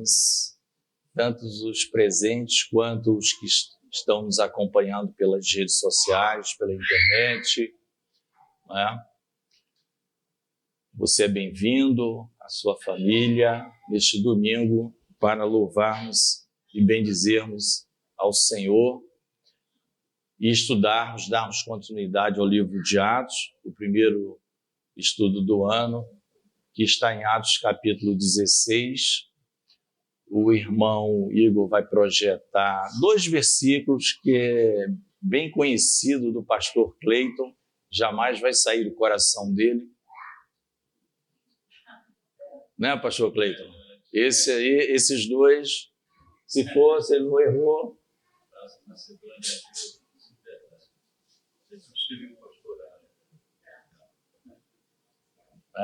irmãs, tanto os presentes quanto os que estão nos acompanhando pelas redes sociais, pela internet, né? Você é bem-vindo, a sua família, neste domingo, para louvarmos e bendizermos ao Senhor e estudarmos, darmos continuidade ao livro de Atos, o primeiro estudo do ano, que está em Atos capítulo 16. O irmão Igor vai projetar 2 versículos que é bem conhecido do pastor Cleiton, jamais vai sair do coração dele. Né, pastor Cleiton? Esses 2, se fosse, ele não errou.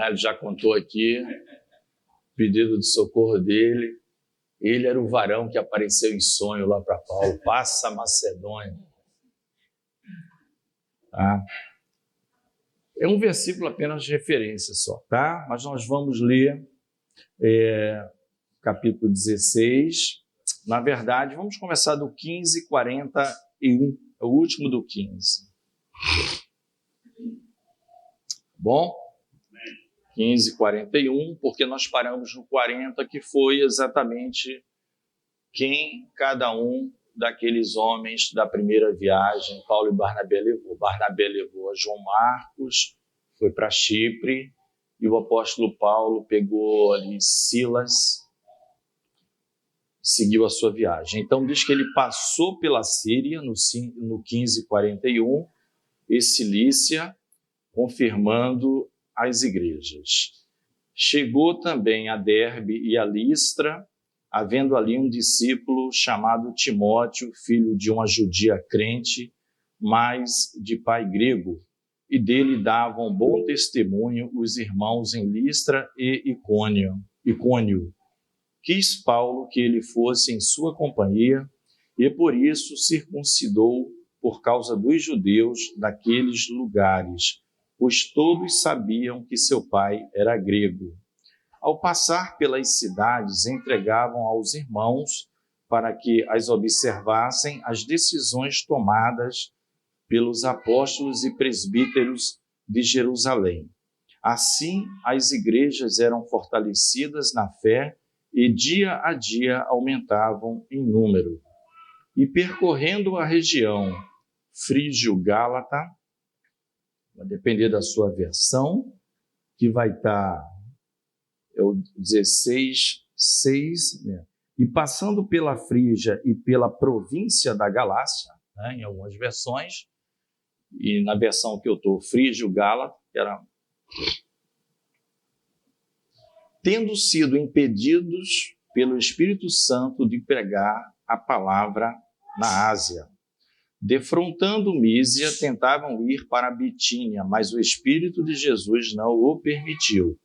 Ele já contou aqui o pedido de socorro dele. Ele era o varão que apareceu em sonho lá para Paulo. Passa a Macedônia. Tá? É um versículo apenas de referência só, tá? Mas nós vamos ler capítulo 16. Na verdade, vamos começar do 15:41, é o último do 15. Bom? 15:41, porque nós paramos no 40, que foi exatamente quem cada um daqueles homens da primeira viagem, Paulo e Barnabé levou. Barnabé levou a João Marcos, foi para Chipre, e o apóstolo Paulo pegou ali Silas, seguiu a sua viagem. Então diz que ele passou pela Síria no 15:41 e Cilícia, confirmando as igrejas. Chegou também a Derbe e a Listra, havendo ali um discípulo chamado Timóteo, filho de uma judia crente, mas de pai grego, e dele davam bom testemunho os irmãos em Listra e Icônio. Quis Paulo que ele fosse em sua companhia, e por isso circuncidou por causa dos judeus daqueles lugares, pois todos sabiam que seu pai era grego. Ao passar pelas cidades, entregavam aos irmãos para que as observassem as decisões tomadas pelos apóstolos e presbíteros de Jerusalém. Assim, as igrejas eram fortalecidas na fé e dia a dia aumentavam em número. E percorrendo a região frígio-gálata, vai depender da sua versão, que vai estar o 16:6, né? E passando pela Frígia e pela província da Galácia, né, em algumas versões, e na versão que eu estou, Frígio-Gálata, tendo sido impedidos pelo Espírito Santo de pregar a palavra na Ásia. Defrontando Mísia, tentavam ir para Bitínia, mas o Espírito de Jesus não o permitiu.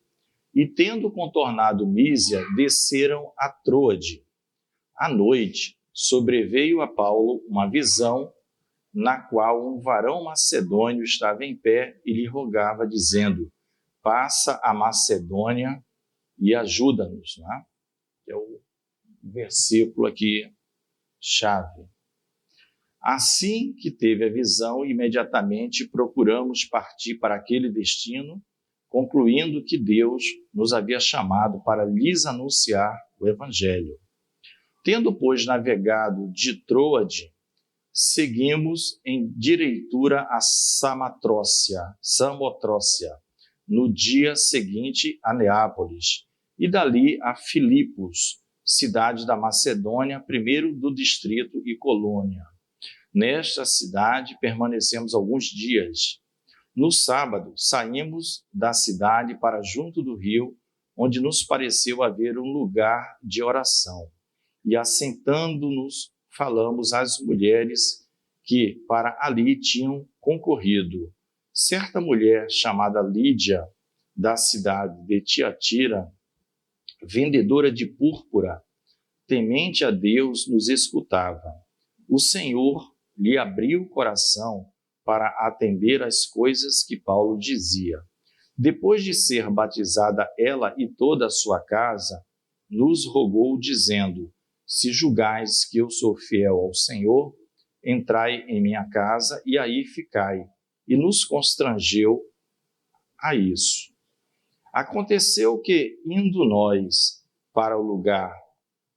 E tendo contornado Mísia, desceram a Troade. À noite, sobreveio a Paulo uma visão, na qual um varão macedônio estava em pé e lhe rogava, dizendo: passa a Macedônia e ajuda-nos, né? É o versículo aqui, chave. Assim que teve a visão, imediatamente procuramos partir para aquele destino, concluindo que Deus nos havia chamado para lhes anunciar o Evangelho. Tendo, pois, navegado de Troade, seguimos em direitura a Samotrócia, no dia seguinte a Neápolis, e dali a Filipos, cidade da Macedônia, primeiro do distrito e colônia. Nesta cidade permanecemos alguns dias. No sábado, saímos da cidade para junto do rio, onde nos pareceu haver um lugar de oração. E assentando-nos, falamos às mulheres que para ali tinham concorrido. Certa mulher chamada Lídia, da cidade de Tiatira, vendedora de púrpura, temente a Deus, nos escutava. O Senhor lhe abriu o coração para atender às coisas que Paulo dizia. Depois de ser batizada ela e toda a sua casa, nos rogou, dizendo: se julgais que eu sou fiel ao Senhor, entrai em minha casa e aí ficai. E nos constrangeu a isso. Aconteceu que, indo nós para o lugar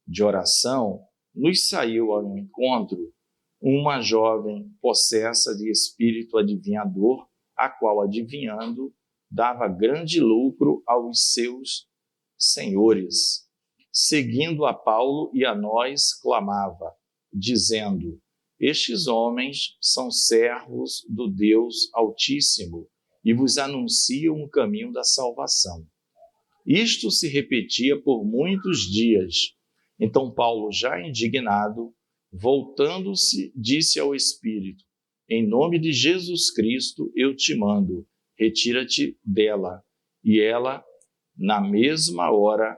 de oração, nos saiu ao encontro uma jovem possessa de espírito adivinhador, a qual, adivinhando, dava grande lucro aos seus senhores. Seguindo a Paulo e a nós, clamava, dizendo: estes homens são servos do Deus Altíssimo e vos anunciam o caminho da salvação. Isto se repetia por muitos dias. Então Paulo, já indignado, voltando-se, disse ao Espírito: em nome de Jesus Cristo eu te mando, retira-te dela. E ela, na mesma hora,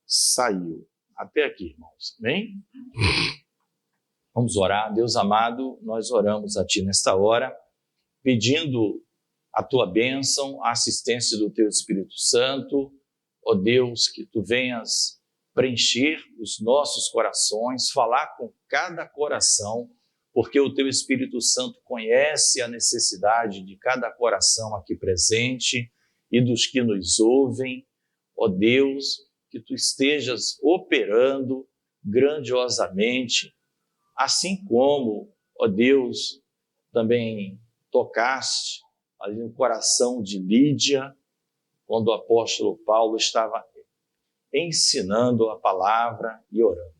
saiu. Até aqui, irmãos. Amém? Vamos orar. Deus amado, nós oramos a Ti nesta hora, pedindo a Tua bênção, a assistência do Teu Espírito Santo. Ó Deus, que Tu venhas preencher os nossos corações, falar com cada coração, porque o Teu Espírito Santo conhece a necessidade de cada coração aqui presente e dos que nos ouvem. Ó Deus, que Tu estejas operando grandiosamente, assim como, ó Deus, também tocaste ali no coração de Lídia, quando o apóstolo Paulo estava ensinando a palavra e orando.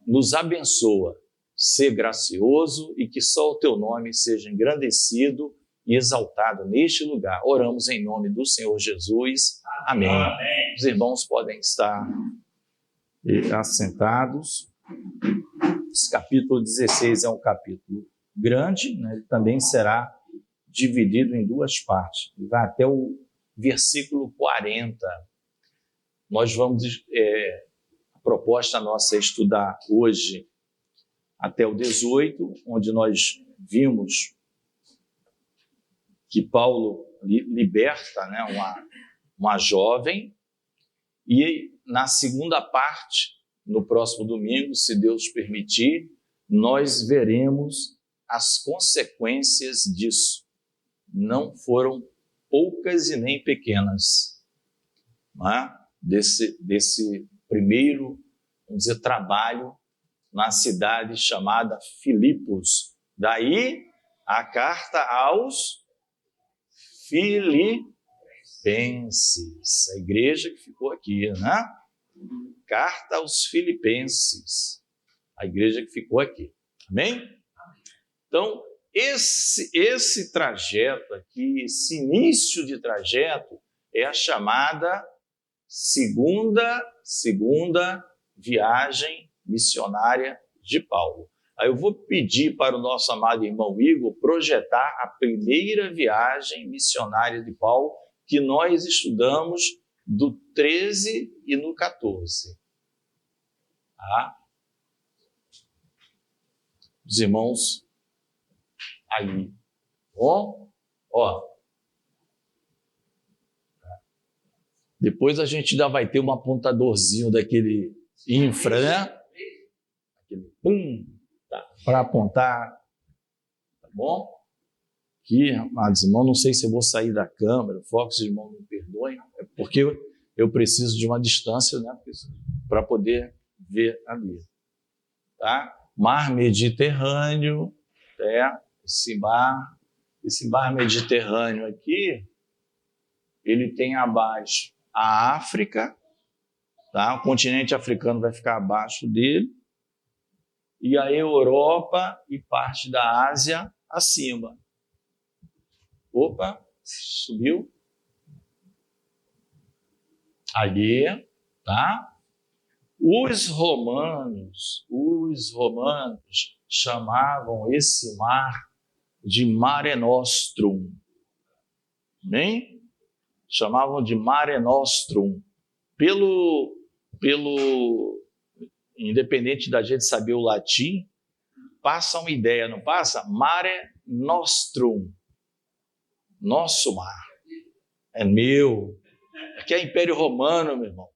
Nos abençoa, ser gracioso e que só o Teu nome seja engrandecido e exaltado neste lugar. Oramos em nome do Senhor Jesus. Amém. Amém. Os irmãos podem estar assentados. Esse capítulo 16 é um capítulo grande, né? Ele também será dividido em duas partes. Ele vai até o versículo 40. Nós vamos, a proposta nossa é estudar hoje até o 18, onde nós vimos que Paulo liberta, né, uma jovem, e na segunda parte, no próximo domingo, se Deus permitir, nós veremos as consequências disso. Não foram poucas e nem pequenas, né? Desse primeiro, vamos dizer, trabalho na cidade chamada Filipos. Daí a carta aos Filipenses, a igreja que ficou aqui, né? Carta aos Filipenses, a igreja que ficou aqui. Amém? Então, esse trajeto aqui, esse início de trajeto, é a chamada segunda viagem missionária de Paulo. Aí eu vou pedir para o nosso amado irmão Igor projetar a primeira viagem missionária de Paulo, que nós estudamos do 13 e no 14. Tá? Os irmãos aí. Ó. Depois a gente ainda vai ter um apontadorzinho daquele infra, né? Aquele para apontar. Tá bom? Aqui, amados irmãos, não sei se eu vou sair da câmera, Fox, irmão, me perdoem, é porque eu preciso de uma distância, né, para poder ver ali. Tá? Mar Mediterrâneo, esse mar Mediterrâneo aqui, ele tem abaixo a África, tá? O continente africano vai ficar abaixo dele, e a Europa e parte da Ásia acima. Opa, subiu. Ali, tá? Os romanos chamavam esse mar de Mare Nostrum. Bem? Chamavam de Mare Nostrum. Independente da gente saber o latim, passa uma ideia, não passa? Mare Nostrum. Nosso mar. É meu. Aqui é Império Romano, meu irmão.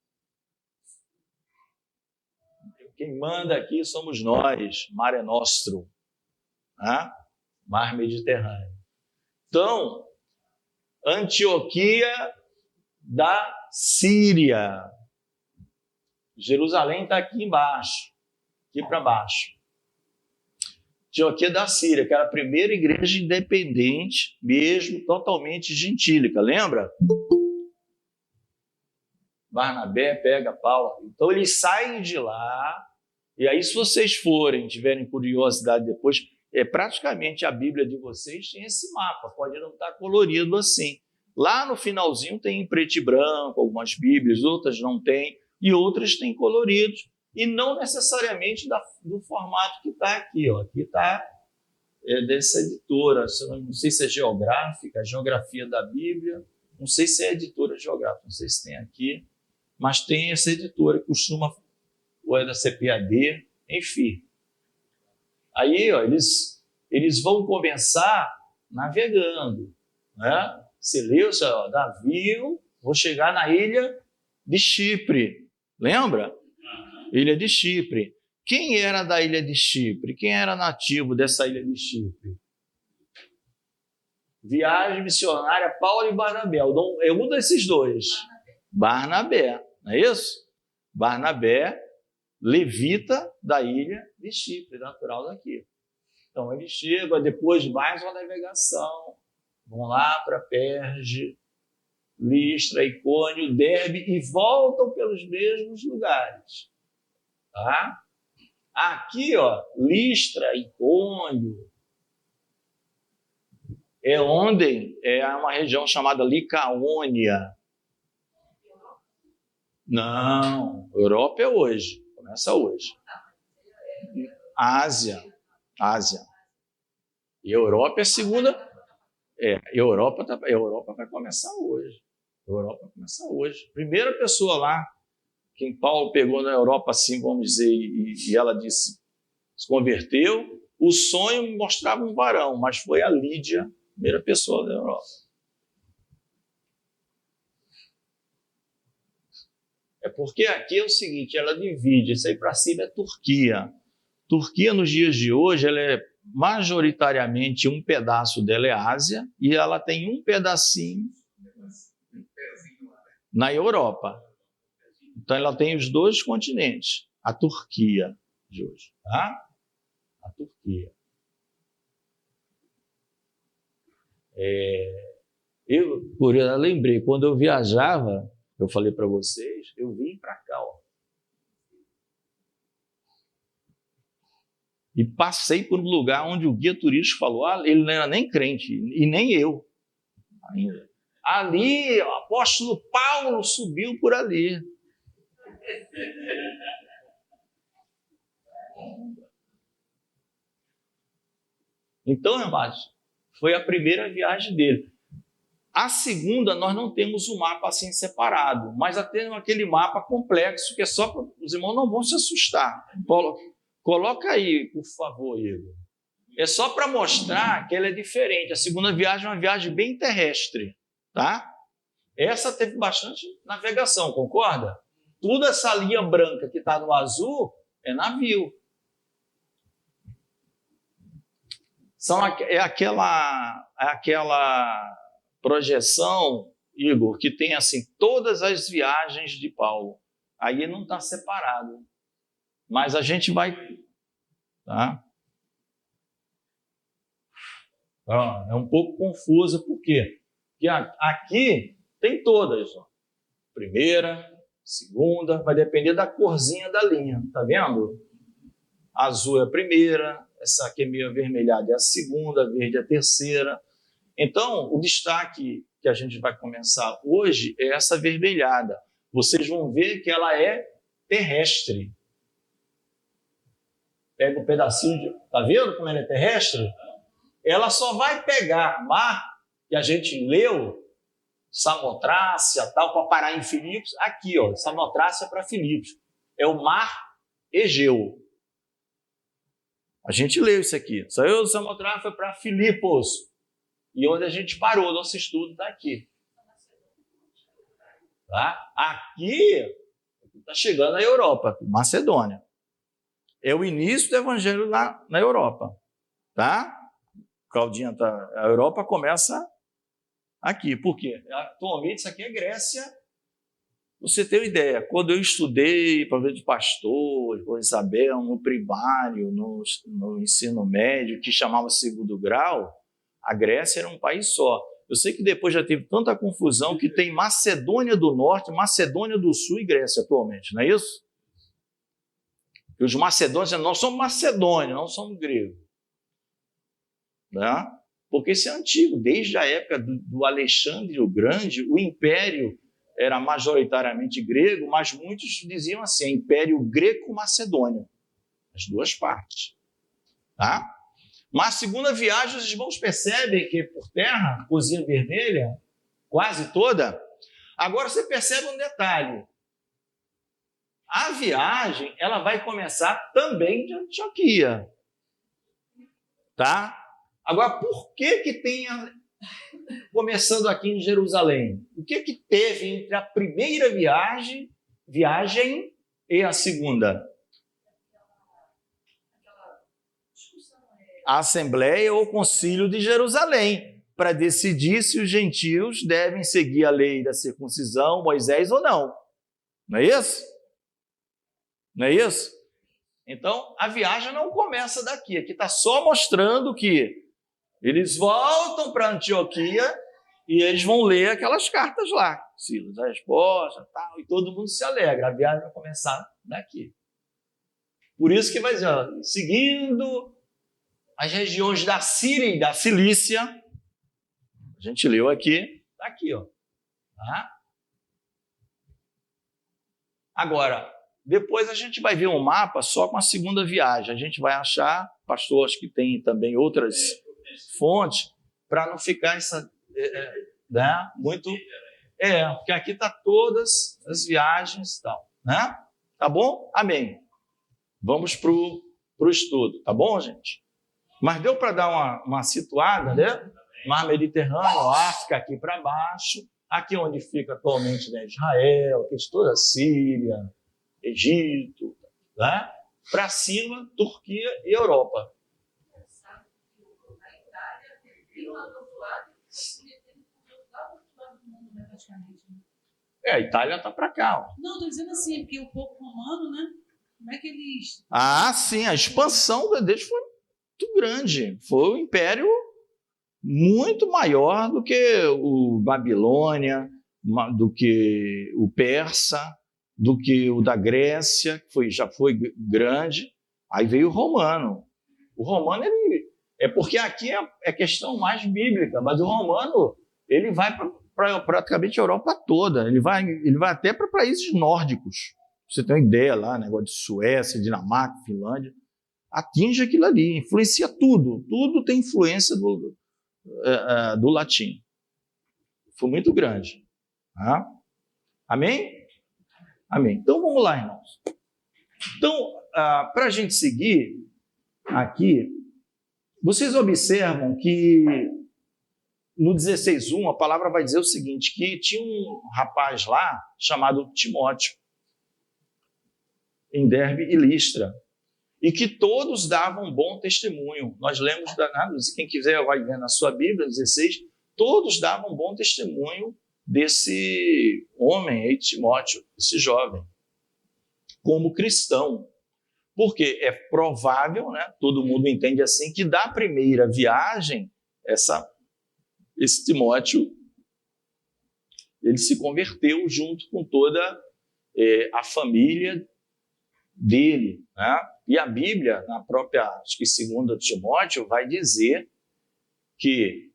Quem manda aqui somos nós, Mare Nostrum, né? Mar Mediterrâneo. Então, Antioquia da Síria. Jerusalém está aqui embaixo, aqui para baixo. Antioquia da Síria, que era a primeira igreja independente, mesmo totalmente gentílica, lembra? Barnabé pega Paulo. Então eles saem de lá, e aí se vocês tiverem curiosidade depois, praticamente a Bíblia de vocês tem esse mapa, pode não estar colorido assim. Lá no finalzinho tem em preto e branco, algumas Bíblias, outras não tem, e outras têm coloridos, e não necessariamente do formato que está aqui. Ó. Aqui está dessa editora, não sei se é geográfica, a Geografia da Bíblia, não sei se é editora geográfica, não sei se tem aqui, mas tem essa editora que costuma, ou é da CPAD, enfim. Aí ó, eles vão começar navegando, né? Você leu, navio, vou chegar na ilha de Chipre, lembra? Ilha de Chipre. Quem era da ilha de Chipre? Quem era nativo dessa ilha de Chipre? Viagem missionária Paulo e Barnabé. É um desses dois. Barnabé, não é isso? Barnabé, levita da ilha de Chipre, natural daqui. Então eles chegam, depois de mais uma navegação, vão lá para Perge, Listra, Icônio, Derbe e voltam pelos mesmos lugares. Tá? Aqui, ó, Listra, Icônio, é onde é uma região chamada Licaônia. Não, Europa é hoje, começa hoje. Ásia. E Europa é a segunda. Europa vai começar hoje. Primeira pessoa lá, quem Paulo pegou na Europa, assim, vamos dizer, e ela disse, se converteu, o sonho mostrava um varão, mas foi a Lídia, primeira pessoa da Europa. É porque aqui é o seguinte, ela divide, isso aí para cima é Turquia. Turquia, nos dias de hoje, ela é majoritariamente um pedaço dela é Ásia e ela tem um pedacinho na Europa. Então ela tem os dois continentes, a Turquia de hoje, tá? A Turquia. Eu lembrei, quando eu viajava, eu falei para vocês, eu vim para cá, ó. E passei por um lugar onde o guia turístico falou, ele não era nem crente, e nem eu ainda. Ali, o apóstolo Paulo subiu por ali. Então, irmãos, foi a primeira viagem dele. A segunda, nós não temos o mapa assim separado, mas até aquele mapa complexo, que é só para os irmãos não vão se assustar. Paulo, coloca aí, por favor, Igor. É só para mostrar que ela é diferente. A segunda viagem é uma viagem bem terrestre, tá? Essa teve bastante navegação, concorda? Toda essa linha branca que está no azul é navio. É aquela projeção, Igor, que tem assim todas as viagens de Paulo. Aí não está separado. Mas a gente vai... Tá? É um pouco confusa, por quê? Porque aqui tem todas. Ó. Primeira, segunda, vai depender da corzinha da linha. Tá vendo? Azul é a primeira, essa aqui é meio avermelhada é a segunda, verde é a terceira. Então, o destaque que a gente vai começar hoje é essa avermelhada. Vocês vão ver que ela é terrestre. Pega um pedacinho de... Tá vendo como ela é terrestre? Ela só vai pegar mar, que a gente leu, Samotrácia, tal, para parar em Filipos. Aqui, ó, Samotrácia para Filipos. É o mar Egeu. A gente leu isso aqui. Saiu do Samotrácia para Filipos. E onde a gente parou, nosso estudo está aqui. Tá? Aqui está chegando a Europa, Macedônia. É o início do evangelho na Europa, tá? Claudinha, tá? A Europa começa aqui. Por quê? Atualmente isso aqui é Grécia. Você tem uma ideia, quando eu estudei para ver de pastor, com Isabel, no primário, no ensino médio, que chamava segundo grau, a Grécia era um país só. Eu sei que depois já teve tanta confusão que tem Macedônia do Norte, Macedônia do Sul e Grécia atualmente, não é isso? E os macedônios dizem, nós somos macedônios, não somos gregos. Né? Porque isso é antigo, desde a época do Alexandre o Grande, o império era majoritariamente grego, mas muitos diziam assim, Império Greco-Macedônio, as duas partes. Tá? Mas a segunda viagem, os irmãos percebem que por terra, Cozinha Vermelha, quase toda. Agora você percebe um detalhe. A viagem, ela vai começar também de Antioquia. Tá? Agora, por que tem começando aqui em Jerusalém? O que teve entre a primeira viagem e a segunda? A Assembleia ou Concílio de Jerusalém, para decidir se os gentios devem seguir a lei da circuncisão, Moisés ou não. Não é isso? Não é isso? Então, a viagem não começa daqui. Aqui está só mostrando que eles voltam para Antioquia e eles vão ler aquelas cartas lá. Silas, a resposta, tal, e todo mundo se alegra. A viagem vai começar daqui. Por isso que vai dizer, ó, seguindo as regiões da Síria e da Cilícia, a gente leu aqui, está aqui, ó. Tá? Agora, depois a gente vai ver um mapa só com a segunda viagem. A gente vai achar, pastor, acho que tem também outras fontes, para não ficar essa, né, muito... porque aqui está todas as viagens e tal. Né? Tá bom? Amém. Vamos para o estudo, tá bom, gente? Mas deu para dar uma situada, né? Mar Mediterrâneo, África aqui para baixo, aqui onde fica atualmente, né, Israel, aqui toda a Síria, Egito, né? Para cima, Turquia e Europa. A Itália está para cá. Ó. Não, estou dizendo assim, porque o povo romano, né? Como é que eles... Sim, a expansão deles foi muito grande. Foi um império muito maior do que o Babilônia, do que o Persa, do que o da Grécia, que já foi grande. Aí veio o romano. O romano, porque aqui é questão mais bíblica, mas o romano, ele vai para praticamente a Europa toda. Ele vai até para países nórdicos. Você tem uma ideia lá, negócio de Suécia, Dinamarca, Finlândia. Atinge aquilo ali, influencia tudo. Tudo tem influência do latim. Foi muito grande. Tá? Amém? Amém. Então, vamos lá, irmãos. Então, para a gente seguir aqui, vocês observam que no 16:1 a palavra vai dizer o seguinte, que tinha um rapaz lá chamado Timóteo, em Derbe e Listra, e que todos davam bom testemunho. Nós lemos, quem quiser vai ver na sua Bíblia, 16, todos davam bom testemunho desse homem aí, Timóteo, esse jovem, como cristão. Porque é provável, né, todo mundo entende assim, que da primeira viagem, esse Timóteo, ele se converteu junto com toda a família dele. Né? E a Bíblia, na própria, acho que 2 Timóteo, vai dizer que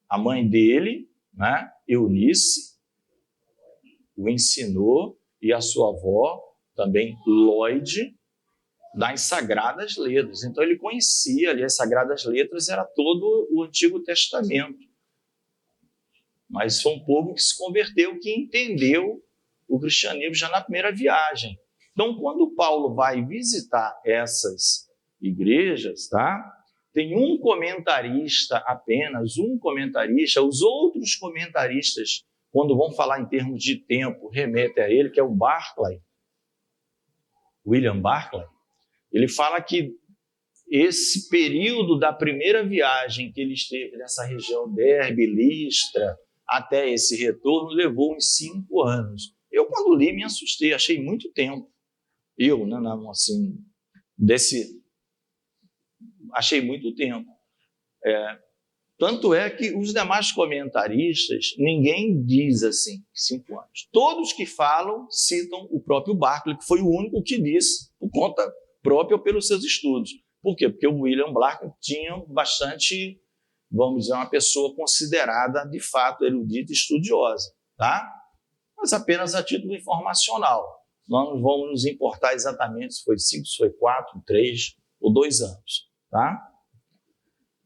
a mãe dele, né, Eunice, o ensinou, e a sua avó, também Lloyd, das Sagradas Letras. Então ele conhecia ali as Sagradas Letras, era todo o Antigo Testamento. Mas foi um povo que se converteu, que entendeu o cristianismo já na primeira viagem. Então, quando Paulo vai visitar essas igrejas, tá? Tem um comentarista apenas, os outros comentaristas, quando vão falar em termos de tempo, remetem a ele, que é o Barclay, William Barclay. Ele fala que esse período da primeira viagem que ele esteve nessa região Derbe, Listra, até esse retorno, levou uns 5 anos. Eu, quando li, me assustei, achei muito tempo. Eu, né, assim, achei muito tempo. Tanto é que os demais comentaristas, ninguém diz assim, 5 anos. Todos que falam citam o próprio Barclay, que foi o único que disse, por conta própria ou pelos seus estudos. Por quê? Porque o William Barclay tinha bastante, vamos dizer, uma pessoa considerada, de fato, erudita e estudiosa, tá? Mas apenas a título informacional. Nós não vamos nos importar exatamente se foi 5, se foi 4, 3 ou 2 anos, tá?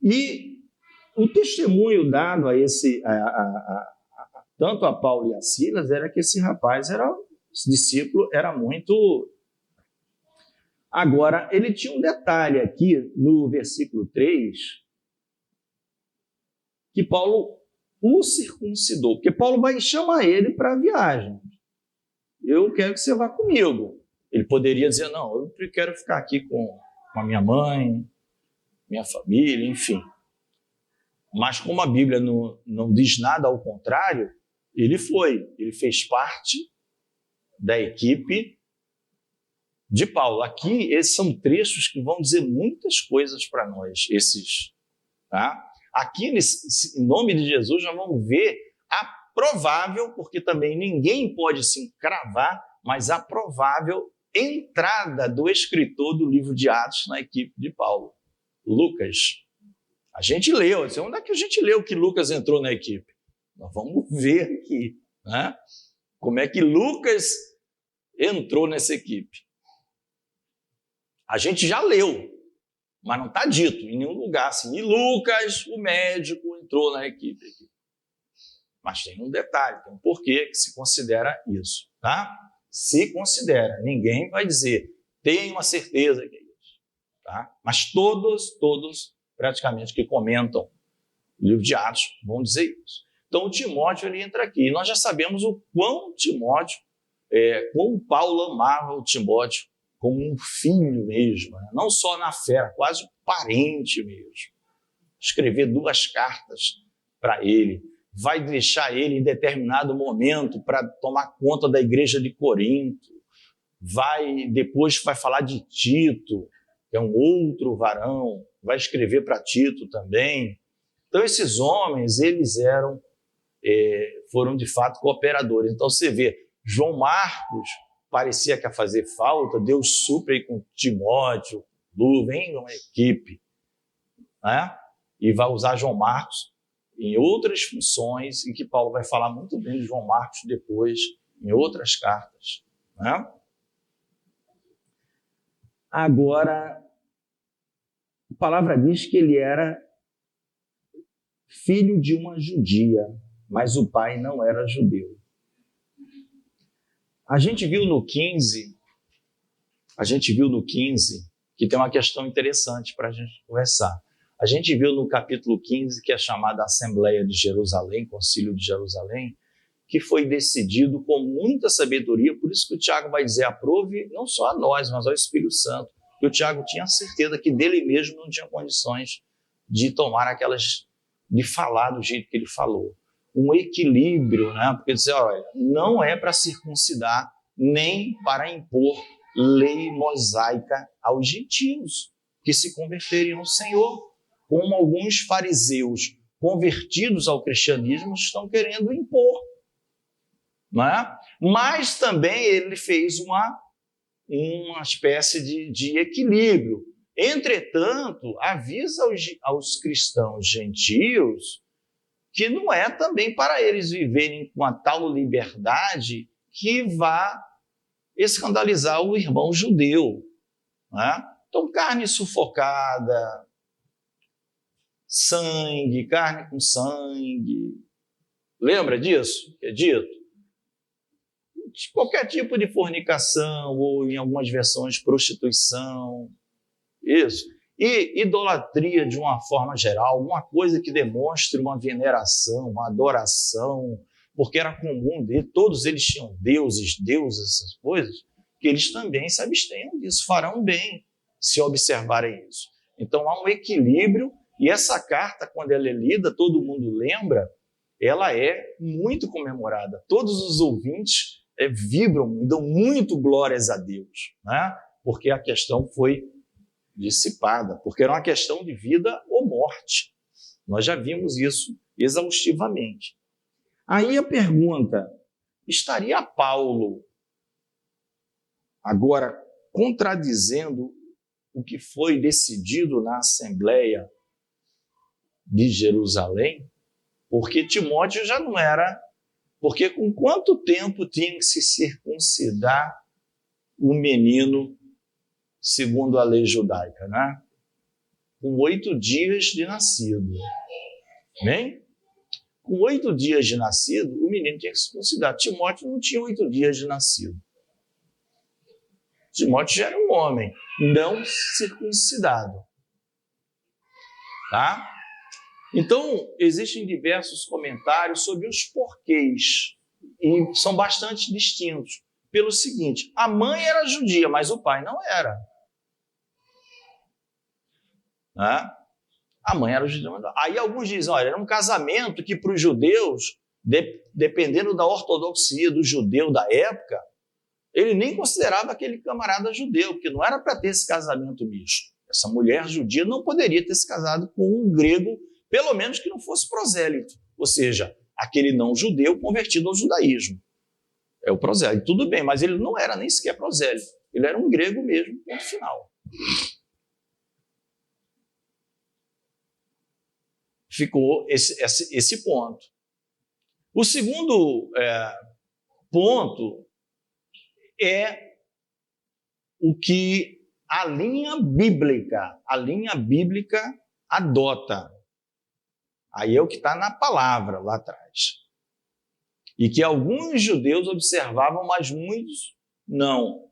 E o testemunho dado a tanto a Paulo e a Silas era que esse esse discípulo era muito... Agora, ele tinha um detalhe aqui no versículo 3, que Paulo o circuncidou, porque Paulo vai chamar ele para a viagem. Eu quero que você vá comigo. Ele poderia dizer, não, eu quero ficar aqui com a minha mãe, minha família, enfim. Mas como a Bíblia não diz nada ao contrário, ele fez parte da equipe de Paulo. Aqui, esses são trechos que vão dizer muitas coisas para nós, tá? Aqui, em nome de Jesus, nós vamos ver a provável, porque também ninguém pode se cravar, mas a provável entrada do escritor do livro de Atos na equipe de Paulo, Lucas. A gente leu, onde é que a gente leu que Lucas entrou na equipe? Nós vamos ver aqui, né? Como é que Lucas entrou nessa equipe. A gente já leu, mas não está dito em nenhum lugar assim. E Lucas, o médico, entrou na equipe. Mas tem um detalhe, tem um porquê que se considera isso, tá? Se considera, ninguém vai dizer, tem uma certeza que é isso, tá? Mas todos praticamente que comentam o livro de Atos vão dizer isso. Então o Timóteo ele entra aqui. E nós já sabemos o quão Paulo amava o Timóteo como um filho mesmo, né? Não só na fé, quase um parente mesmo. Escrever 2 cartas para ele. Vai deixar ele em determinado momento para tomar conta da igreja de Corinto. Depois vai falar de Tito, que é um outro varão. Vai escrever para Tito também. Então, esses homens, eles foram de fato cooperadores. Então, você vê, João Marcos parecia que ia fazer falta, Deus supre aí com Timóteo, vem uma equipe, né? E vai usar João Marcos em outras funções, e que Paulo vai falar muito bem de João Marcos depois, em outras cartas, né? Agora, a palavra diz que ele era filho de uma judia, mas o pai não era judeu. A gente viu no 15 que tem uma questão interessante para a gente conversar. A gente viu no capítulo 15, que é chamada Assembleia de Jerusalém, Concílio de Jerusalém, que foi decidido com muita sabedoria, por isso que o Tiago vai dizer, aprove não só a nós, mas ao Espírito Santo, que o Tiago tinha certeza que dele mesmo não tinha condições de tomar de falar do jeito que ele falou. Um equilíbrio, né? Porque dizer, olha, não é para circuncidar, nem para impor lei mosaica aos gentios que se converteriam ao Senhor, como alguns fariseus convertidos ao cristianismo estão querendo impor, né? Mas também ele fez uma espécie de equilíbrio. Entretanto, avisa aos cristãos gentios que não é também para eles viverem com a tal liberdade que vá escandalizar o irmão judeu, né? Então, carne sufocada, sangue, carne com sangue. Lembra disso que é dito? Qualquer tipo de fornicação, ou em algumas versões, prostituição. Isso. E idolatria de uma forma geral, alguma coisa que demonstre uma veneração, uma adoração, porque era comum, todos eles tinham deuses, deusas, essas coisas, que eles também se abstenham disso, farão bem, se observarem isso. Então há um equilíbrio, e essa carta, quando ela é lida, todo mundo lembra, ela é muito comemorada. Todos os ouvintes vibram, dão muito glórias a Deus, né? Porque a questão foi dissipada, porque era uma questão de vida ou morte. Nós já vimos isso exaustivamente. Aí a pergunta, estaria Paulo agora contradizendo o que foi decidido na Assembleia de Jerusalém? Porque Timóteo já não era... Porque com quanto tempo tinha que se circuncidar o menino segundo a lei judaica, né? Com 8 dias de nascido. Bem? Com 8 dias de nascido, o menino tinha que se circuncidar. Timóteo não tinha 8 dias de nascido. Timóteo já era um homem não circuncidado. Tá? Então, existem diversos comentários sobre os porquês, e são bastante distintos. Pelo seguinte, a mãe era judia, mas o pai não era. Né? A mãe era judia. Aí alguns dizem, olha, era um casamento que para os judeus, dependendo da ortodoxia do judeu da época, ele nem considerava aquele camarada judeu, porque não era para ter esse casamento misto. Essa mulher judia não poderia ter se casado com um grego, pelo menos que não fosse prosélito, ou seja, aquele não judeu convertido ao judaísmo. É o prosélito. Tudo bem, mas ele não era nem sequer prosélito. Ele era um grego mesmo, ponto final. Ficou esse ponto. O segundo ponto é o que a linha bíblica adota. Aí é o que está na palavra lá atrás. E que alguns judeus observavam, mas muitos não.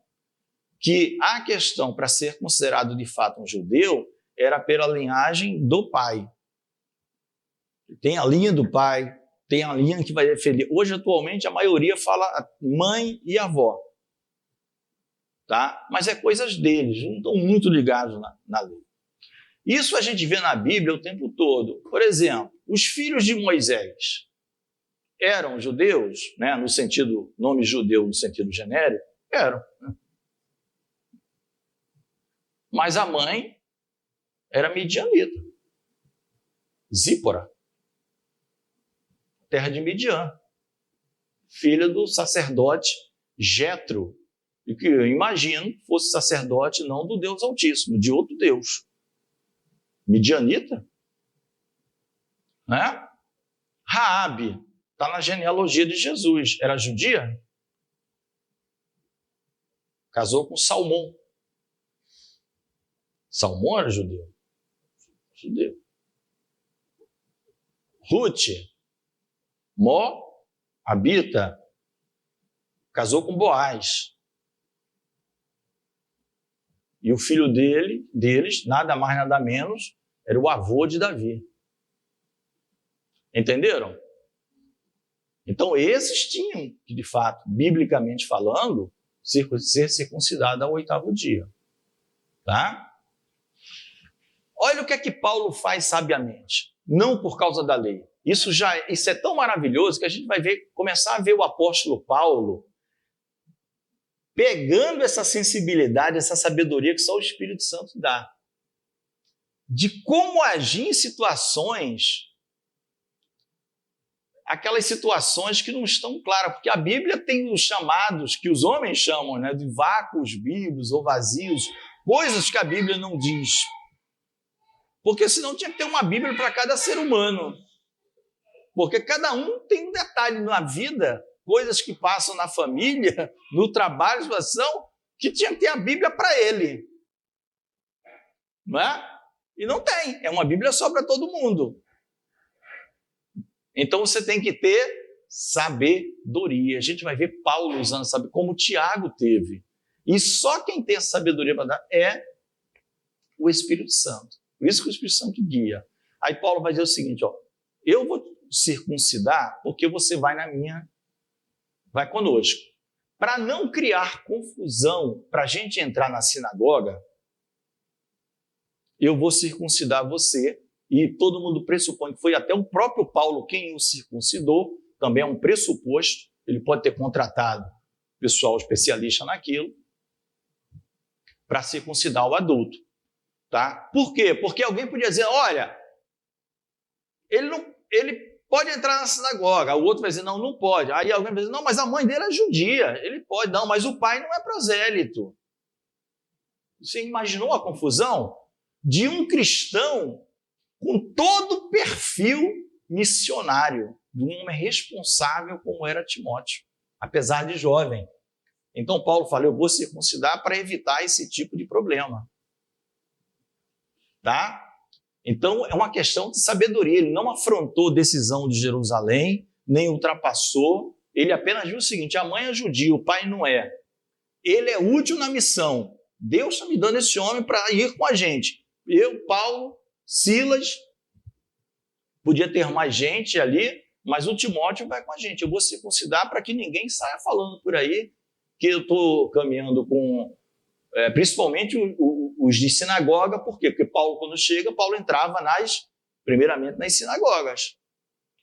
Que a questão para ser considerado de fato um judeu era pela linhagem do pai. Tem a linha do pai, tem a linha que vai defender. Hoje, atualmente, a maioria fala mãe e avó. Tá? Mas é coisas deles, não estão muito ligados na lei. Isso a gente vê na Bíblia o tempo todo. Por exemplo, os filhos de Moisés eram judeus, né? No sentido, nome judeu no sentido genérico, eram. Né? Mas a mãe era midianita, Zípora, terra de Midian, filha do sacerdote Jetro, e que eu imagino fosse sacerdote não do Deus Altíssimo, de outro Deus. Midianita? Né? Raabe, está na genealogia de Jesus, era judia? Casou com Salmão. Salmão era judeu? Judeu. Ruth, Moabita, casou com Boaz. E o filho deles, nada mais, nada menos, era o avô de Davi. Entenderam? Então, esses tinham que, de fato, biblicamente falando, ser circuncidados ao 8º dia. Tá? Olha o que é que Paulo faz sabiamente. Não por causa da lei. Isso é tão maravilhoso que a gente vai começar a ver o apóstolo Paulo pegando essa sensibilidade, essa sabedoria que só o Espírito Santo dá, de como agir em situações, aquelas situações que não estão claras, porque a Bíblia tem os chamados, que os homens chamam, né, de vácuos bíblicos ou vazios, coisas que a Bíblia não diz. Porque senão tinha que ter uma Bíblia para cada ser humano. Porque cada um tem um detalhe na vida, coisas que passam na família, no trabalho, situação, que tinha que ter a Bíblia para ele. Não é? E não tem. É uma Bíblia só para todo mundo. Então você tem que ter sabedoria. A gente vai ver Paulo usando, sabe, como Tiago teve. E só quem tem essa sabedoria para dar é o Espírito Santo. Por isso que o Espírito Santo guia. Aí Paulo vai dizer o seguinte, ó, eu vou circuncidar porque você vai conosco. Para não criar confusão, para a gente entrar na sinagoga, eu vou circuncidar você, e todo mundo pressupõe que foi até o próprio Paulo quem o circuncidou, também é um pressuposto, ele pode ter contratado pessoal especialista naquilo, para circuncidar o adulto. Tá? Por quê? Porque alguém podia dizer, olha, ele pode entrar na sinagoga, o outro vai dizer, não, não pode. Aí alguém vai dizer, não, mas a mãe dele é judia, ele pode, não, mas o pai não é prosélito. Você imaginou a confusão de um cristão com todo o perfil missionário, de um homem responsável como era Timóteo, apesar de jovem. Então Paulo fala, eu vou circuncidar para evitar esse tipo de problema. Tá? Então é uma questão de sabedoria, ele não afrontou a decisão de Jerusalém, nem ultrapassou, ele apenas viu o seguinte, a mãe é judia, o pai não é. Ele é útil na missão, Deus está me dando esse homem para ir com a gente. Eu, Paulo, Silas, podia ter mais gente ali, mas o Timóteo vai com a gente. Eu vou circuncidar para que ninguém saia falando por aí que eu estou caminhando com, principalmente os de sinagoga. Por quê? Porque Paulo, quando chega, Paulo entrava primeiramente nas sinagogas.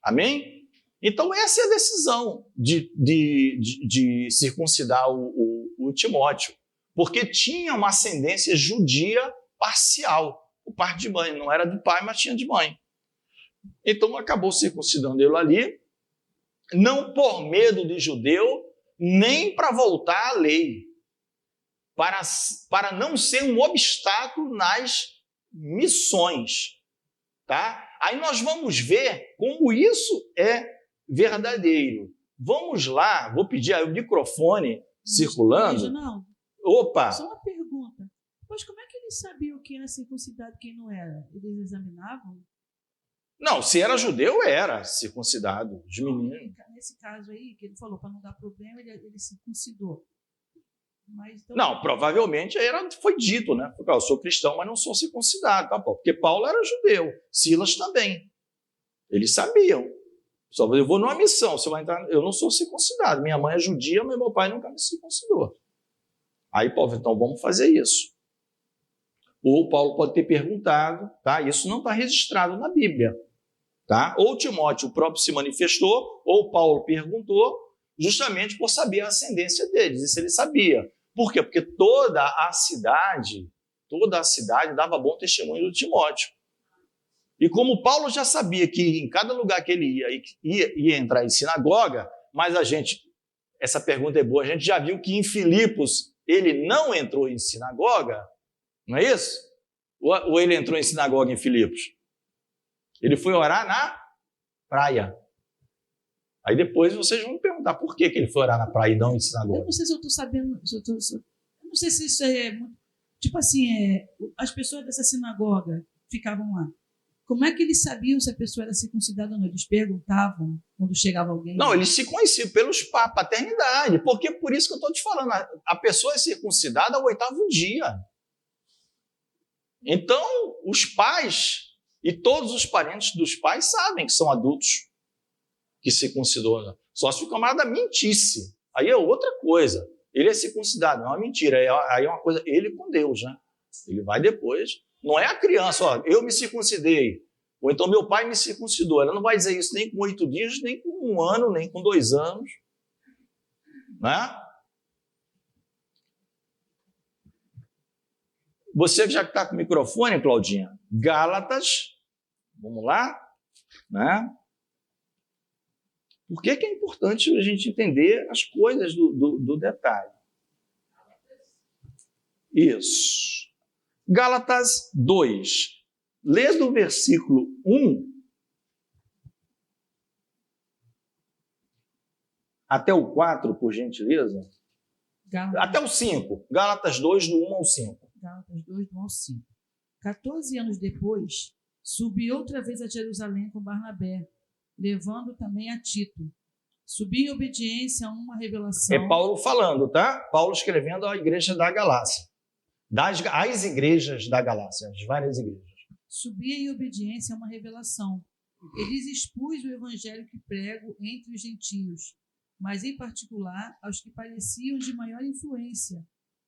Amém? Então essa é a decisão de circuncidar o Timóteo, porque tinha uma ascendência judia parcial, por parte de mãe, não era do pai, mas tinha de mãe. Então acabou circuncidando ele ali, não por medo de judeu, nem para voltar à lei, para não ser um obstáculo nas missões. Tá? Aí nós vamos ver como isso é verdadeiro. Vamos lá, vou pedir aí o microfone circulando. Reginaldo, Opa! só uma pergunta. Pois como é que eles sabiam quem era circuncidado e quem não era? Eles examinavam? Não, se era judeu, era circuncidado. Os meninos. Nesse caso aí, que ele falou, para não dar problema, ele circuncidou. Mas, então... Não, provavelmente foi dito, né? Porque eu sou cristão, mas não sou circuncidado, tá? Porque Paulo era judeu, Silas também. Eles sabiam. Só eu vou numa missão, você vai entrar, eu não sou circuncidado. Minha mãe é judia, mas meu pai nunca me circuncidou. Aí Paulo, então vamos fazer isso. Ou Paulo pode ter perguntado, tá? Isso não está registrado na Bíblia, tá? Ou Timóteo próprio se manifestou, ou Paulo perguntou, justamente por saber a ascendência deles. Isso ele sabia. Por quê? Porque toda a cidade dava bom testemunho do Timóteo. E como Paulo já sabia que em cada lugar que ele ia entrar em sinagoga, mas essa pergunta é boa, a gente já viu que em Filipos ele não entrou em sinagoga, não é isso? Ou ele entrou em sinagoga em Filipos? Ele foi orar na praia. Aí depois vocês vão me perguntar por que ele foi orar na praia e não em sinagoga. Eu não sei se eu estou sabendo, eu não sei se isso é, tipo assim, as pessoas dessa sinagoga ficavam lá. Como é que eles sabiam se a pessoa era circuncidada ou não? Eles perguntavam quando chegava alguém? Não, eles se conheciam pelos paternidade, porque por isso que eu estou te falando, a pessoa é circuncidada ao 8º dia. Então, os pais e todos os parentes dos pais sabem que são adultos que circuncidou. Só se o camarada mentisse. Aí é outra coisa. Ele é circuncidado, não é uma mentira. Aí é uma coisa, ele com Deus, né? Ele vai depois. Não é a criança, ó, eu me circuncidei. Ou então meu pai me circuncidou. Ela não vai dizer isso nem com 8 dias, nem com 1 ano, nem com 2 anos. Né? Você já que está com o microfone, Claudinha, Gálatas, vamos lá, né? Por que é importante a gente entender as coisas do detalhe? Isso. Gálatas 2. Lê do versículo 1 até o 4, por gentileza. Até o 5. Gálatas 2, do 1 ao 5. Gálatas 2, do 1 ao 5. 14 anos depois, subi outra vez a Jerusalém com Barnabé, levando também a Tito. Subi em obediência a uma revelação. É Paulo falando, tá? Paulo escrevendo à igreja da Galácia. As igrejas da Galácia, as várias igrejas. Subi em obediência a uma revelação. Eles expus o evangelho que prego entre os gentios, mas em particular aos que pareciam de maior influência,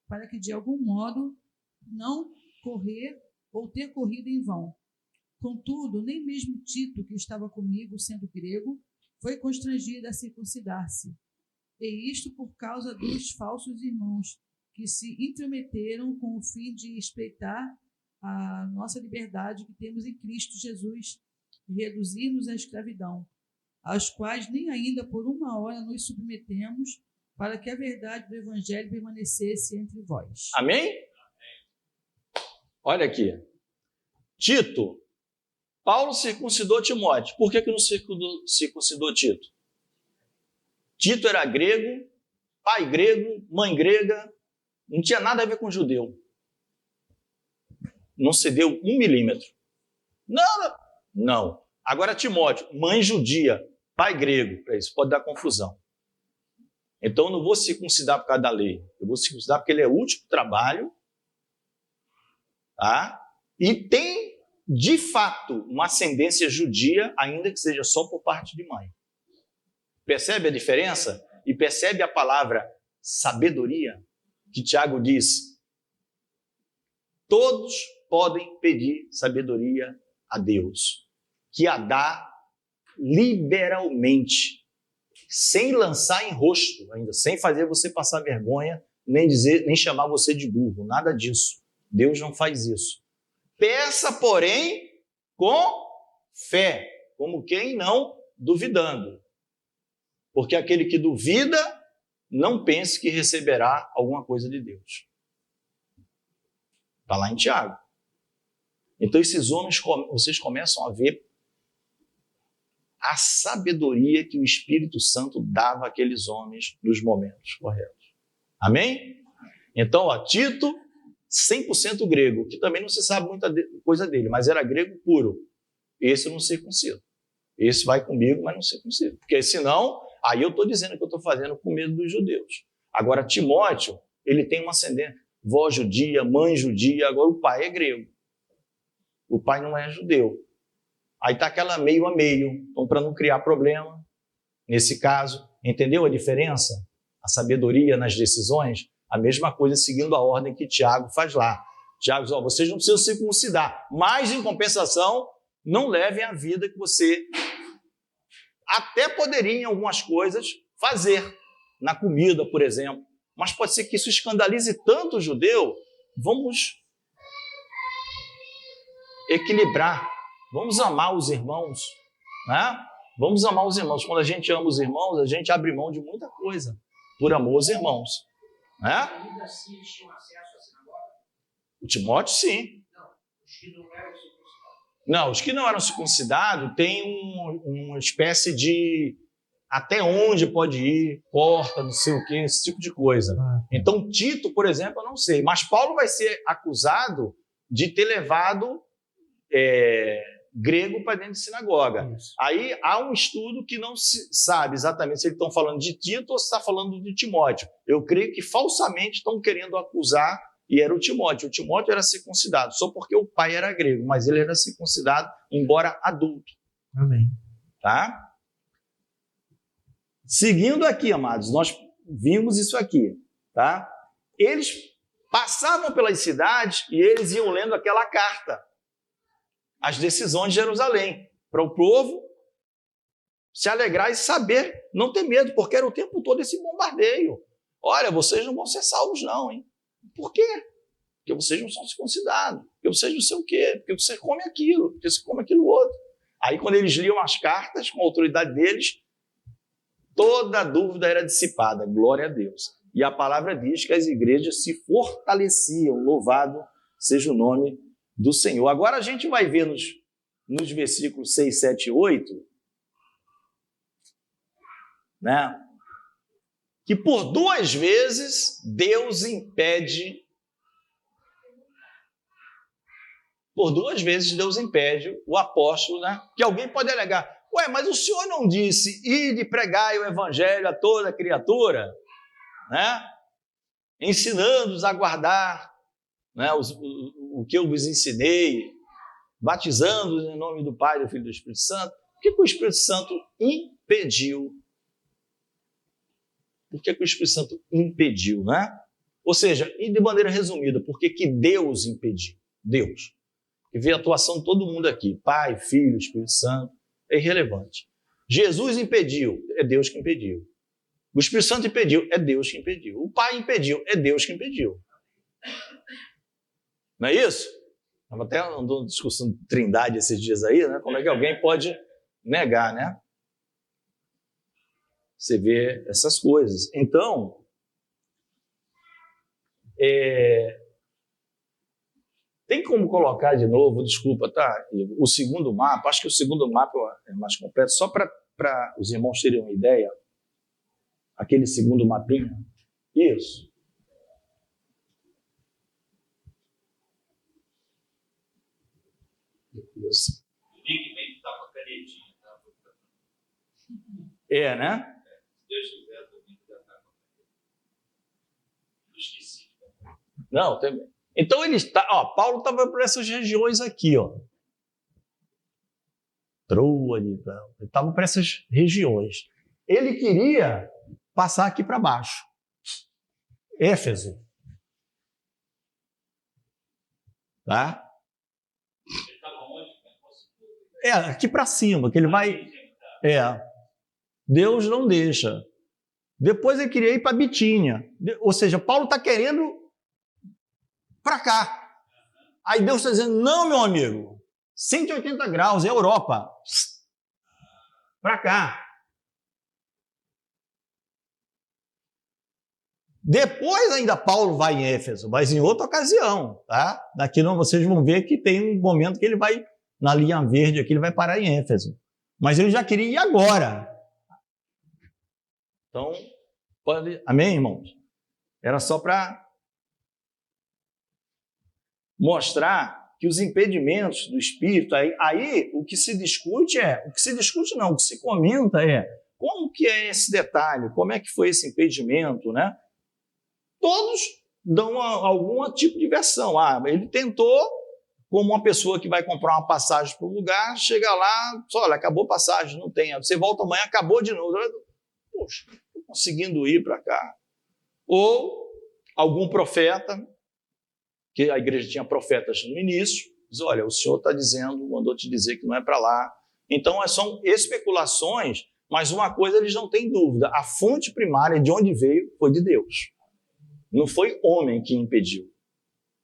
para que de algum modo não correr ou ter corrido em vão. Contudo, nem mesmo Tito, que estava comigo, sendo grego, foi constrangido a circuncidar-se. E isto por causa dos falsos irmãos, que se intrometeram com o fim de espreitar a nossa liberdade que temos em Cristo Jesus e reduzir-nos à escravidão, aos quais nem ainda por uma hora nos submetemos, para que a verdade do Evangelho permanecesse entre vós. Amém? Olha aqui. Tito, Paulo circuncidou Timóteo. Por que não circuncidou Tito? Tito era grego, pai grego, mãe grega, não tinha nada a ver com judeu. Não cedeu 1 milímetro. Não. Agora Timóteo, mãe judia, pai grego, para isso pode dar confusão. Então eu não vou circuncidar por causa da lei, eu vou circuncidar porque ele é útil para o trabalho, tá? E tem, de fato, uma ascendência judia, ainda que seja só por parte de mãe. Percebe a diferença? E percebe a palavra sabedoria? Que Tiago diz: todos podem pedir sabedoria a Deus, que a dá liberalmente, sem lançar em rosto, ainda sem fazer você passar vergonha, nem chamar você de burro, nada disso. Deus não faz isso. Peça, porém, com fé, como quem não duvidando. Porque aquele que duvida, não pense que receberá alguma coisa de Deus. Está lá em Tiago. Então esses homens, vocês começam a ver a sabedoria que o Espírito Santo dava àqueles homens nos momentos corretos. Amém? Então, Tito, 100% grego, que também não se sabe muita coisa dele, mas era grego puro. Esse eu não circuncido. Esse vai comigo, mas não circuncido. Porque senão, aí eu estou dizendo que eu estou fazendo com medo dos judeus. Agora, Timóteo, ele tem uma ascendência. Vó judia, mãe judia, agora o pai é grego. O pai não é judeu. Aí está aquela meio a meio. Então, para não criar problema, nesse caso, entendeu a diferença? A sabedoria nas decisões, a mesma coisa seguindo a ordem que Tiago faz lá. Tiago diz, vocês não precisam circuncidar, mas, em compensação, não levem a vida que você até poderia, em algumas coisas, fazer. Na comida, por exemplo. Mas pode ser que isso escandalize tanto o judeu. Vamos equilibrar. Vamos amar os irmãos. Né? Vamos amar os irmãos. Quando a gente ama os irmãos, a gente abre mão de muita coisa por amor aos irmãos. Né? Ainda assim eles tinham acesso à sinagoga? O Timóteo, sim. Não, os que não eram circuncidados. Não, os que não eram circuncidados têm uma espécie de até onde pode ir, porta, não sei o quê, esse tipo de coisa. Então, Tito, por exemplo, eu não sei. Mas Paulo vai ser acusado de ter levado grego para dentro de sinagoga. Isso. Aí há um estudo que não se sabe exatamente se eles estão falando de Tito ou se está falando de Timóteo. Eu creio que falsamente estão querendo acusar, e era o Timóteo. O Timóteo era circuncidado, só porque o pai era grego, mas ele era circuncidado, embora adulto. Amém. Tá? Seguindo aqui, amados, nós vimos isso aqui, tá? Eles passavam pelas cidades e eles iam lendo aquela carta, as decisões de Jerusalém, para o povo se alegrar e saber, não ter medo, porque era o tempo todo esse bombardeio. Olha, vocês não vão ser salvos não, hein? Por quê? Porque vocês não são circuncidados, porque vocês não sei o quê, porque você come aquilo, porque você come aquilo outro. Aí quando eles liam as cartas com a autoridade deles, toda a dúvida era dissipada, glória a Deus. E a palavra diz que as igrejas se fortaleciam, louvado seja o nome do Senhor. Agora a gente vai ver nos versículos 6, 7 e 8, né, que por 2 vezes Deus impede, o apóstolo, né, que alguém pode alegar, ué, mas o Senhor não disse ide pregai o evangelho a toda criatura, né? Ensinando-os a guardar, né, o que eu vos ensinei, batizando-os em nome do Pai, do Filho e do Espírito Santo. Por que o Espírito Santo impediu? Por que o Espírito Santo impediu, né? Ou seja, e de maneira resumida, por que Deus impediu? Deus. e vê a atuação de todo mundo aqui, Pai, Filho, Espírito Santo, é irrelevante. Jesus impediu, é Deus que impediu. O Espírito Santo impediu, é Deus que impediu. O Pai impediu, é Deus que impediu. Não é isso? Estava até andando uma discussão de trindade esses dias aí, né? Como é que alguém pode negar, né? Você vê essas coisas. Então, tem como colocar de novo, desculpa, tá? O segundo mapa, acho que o segundo mapa é mais completo, só para os irmãos terem uma ideia. Aquele segundo mapinha. Isso. Isso. É, né? Deus quiser, também já está com esqueci. Não, tem... Então ele está, Paulo estava por essas regiões aqui, ó. Troade, ele estava por essas regiões. Ele queria passar aqui para baixo. Éfeso. Tá? Ele estava onde? Aqui para cima, que ele vai... Deus não deixa. Depois ele queria ir para Bitínia. Ou seja, Paulo está querendo para cá. Aí Deus está dizendo, não, meu amigo, 180 graus, é Europa. Para cá. Depois ainda Paulo vai em Éfeso, mas em outra ocasião, tá? Daqui não, vocês vão ver que tem um momento que ele vai, na linha verde aqui, ele vai parar em Éfeso. Mas ele já queria ir agora. Então, pode... Amém, irmãos? Era só para mostrar que os impedimentos do Espírito, aí o que se discute o que se comenta é como que é esse detalhe, como é que foi esse impedimento, né? Todos dão algum tipo de versão. Ele tentou, como uma pessoa que vai comprar uma passagem para um lugar, chega lá, olha, acabou a passagem, não tem. Você volta amanhã, acabou de novo. Poxa, estou conseguindo ir para cá. Ou algum profeta, que a igreja tinha profetas no início, diz, olha, o senhor está dizendo, mandou te dizer que não é para lá. Então, são especulações, mas uma coisa eles não têm dúvida, a fonte primária de onde veio foi de Deus. Não foi homem que impediu.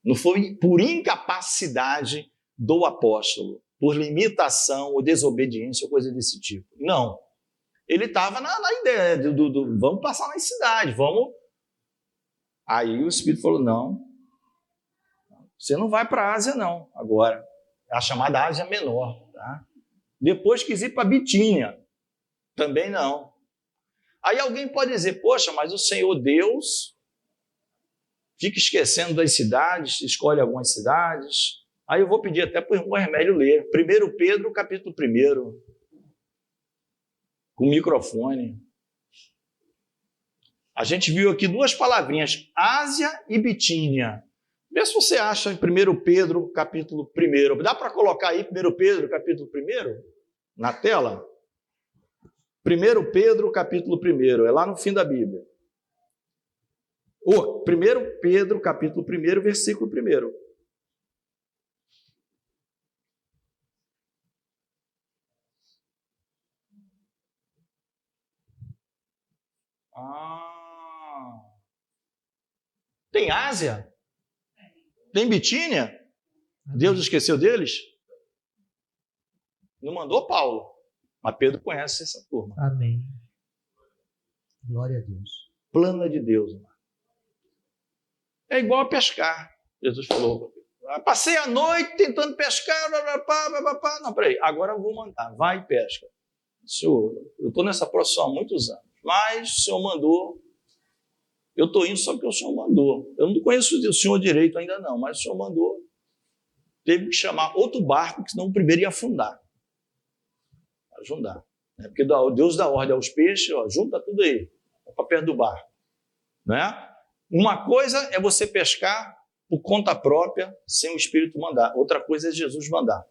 Não foi por incapacidade do apóstolo, por limitação ou desobediência ou coisa desse tipo. Não. Ele estava na ideia do vamos passar nas cidades, vamos... Aí o Espírito falou, não, você não vai para a Ásia não, agora. É a chamada Ásia Menor. Tá? Depois quis ir para Bitínia. Também não. Aí alguém pode dizer, poxa, mas o Senhor Deus... fica esquecendo das cidades, escolhe algumas cidades. Aí eu vou pedir até para o irmão Hermélio ler. 1 Pedro, capítulo 1. Com microfone. A gente viu aqui duas palavrinhas, Ásia e Bitínia. Vê se você acha em 1 Pedro, capítulo 1. Dá para colocar aí 1 Pedro, capítulo 1? Na tela? 1 Pedro, capítulo 1. É lá no fim da Bíblia. 1 Pedro, capítulo 1, versículo 1. Tem Ásia? Tem Bitínia? Deus esqueceu deles? Não mandou Paulo, mas Pedro conhece essa turma. Amém. Glória a Deus. Plano de Deus, irmão. É igual a pescar. Jesus falou, passei a noite tentando pescar, não, peraí, agora eu vou mandar, vai e pesca. Senhor, eu estou nessa profissão há muitos anos, mas o Senhor mandou, eu estou indo só porque o Senhor mandou. Eu não conheço o Senhor direito ainda não, mas o Senhor mandou. Teve que chamar outro barco, que senão o primeiro ia afundar. Ajudar. Porque Deus dá ordem aos peixes, junta tudo aí, para perto do barco. Né? Uma coisa é você pescar por conta própria, sem o Espírito mandar. Outra coisa é Jesus mandar.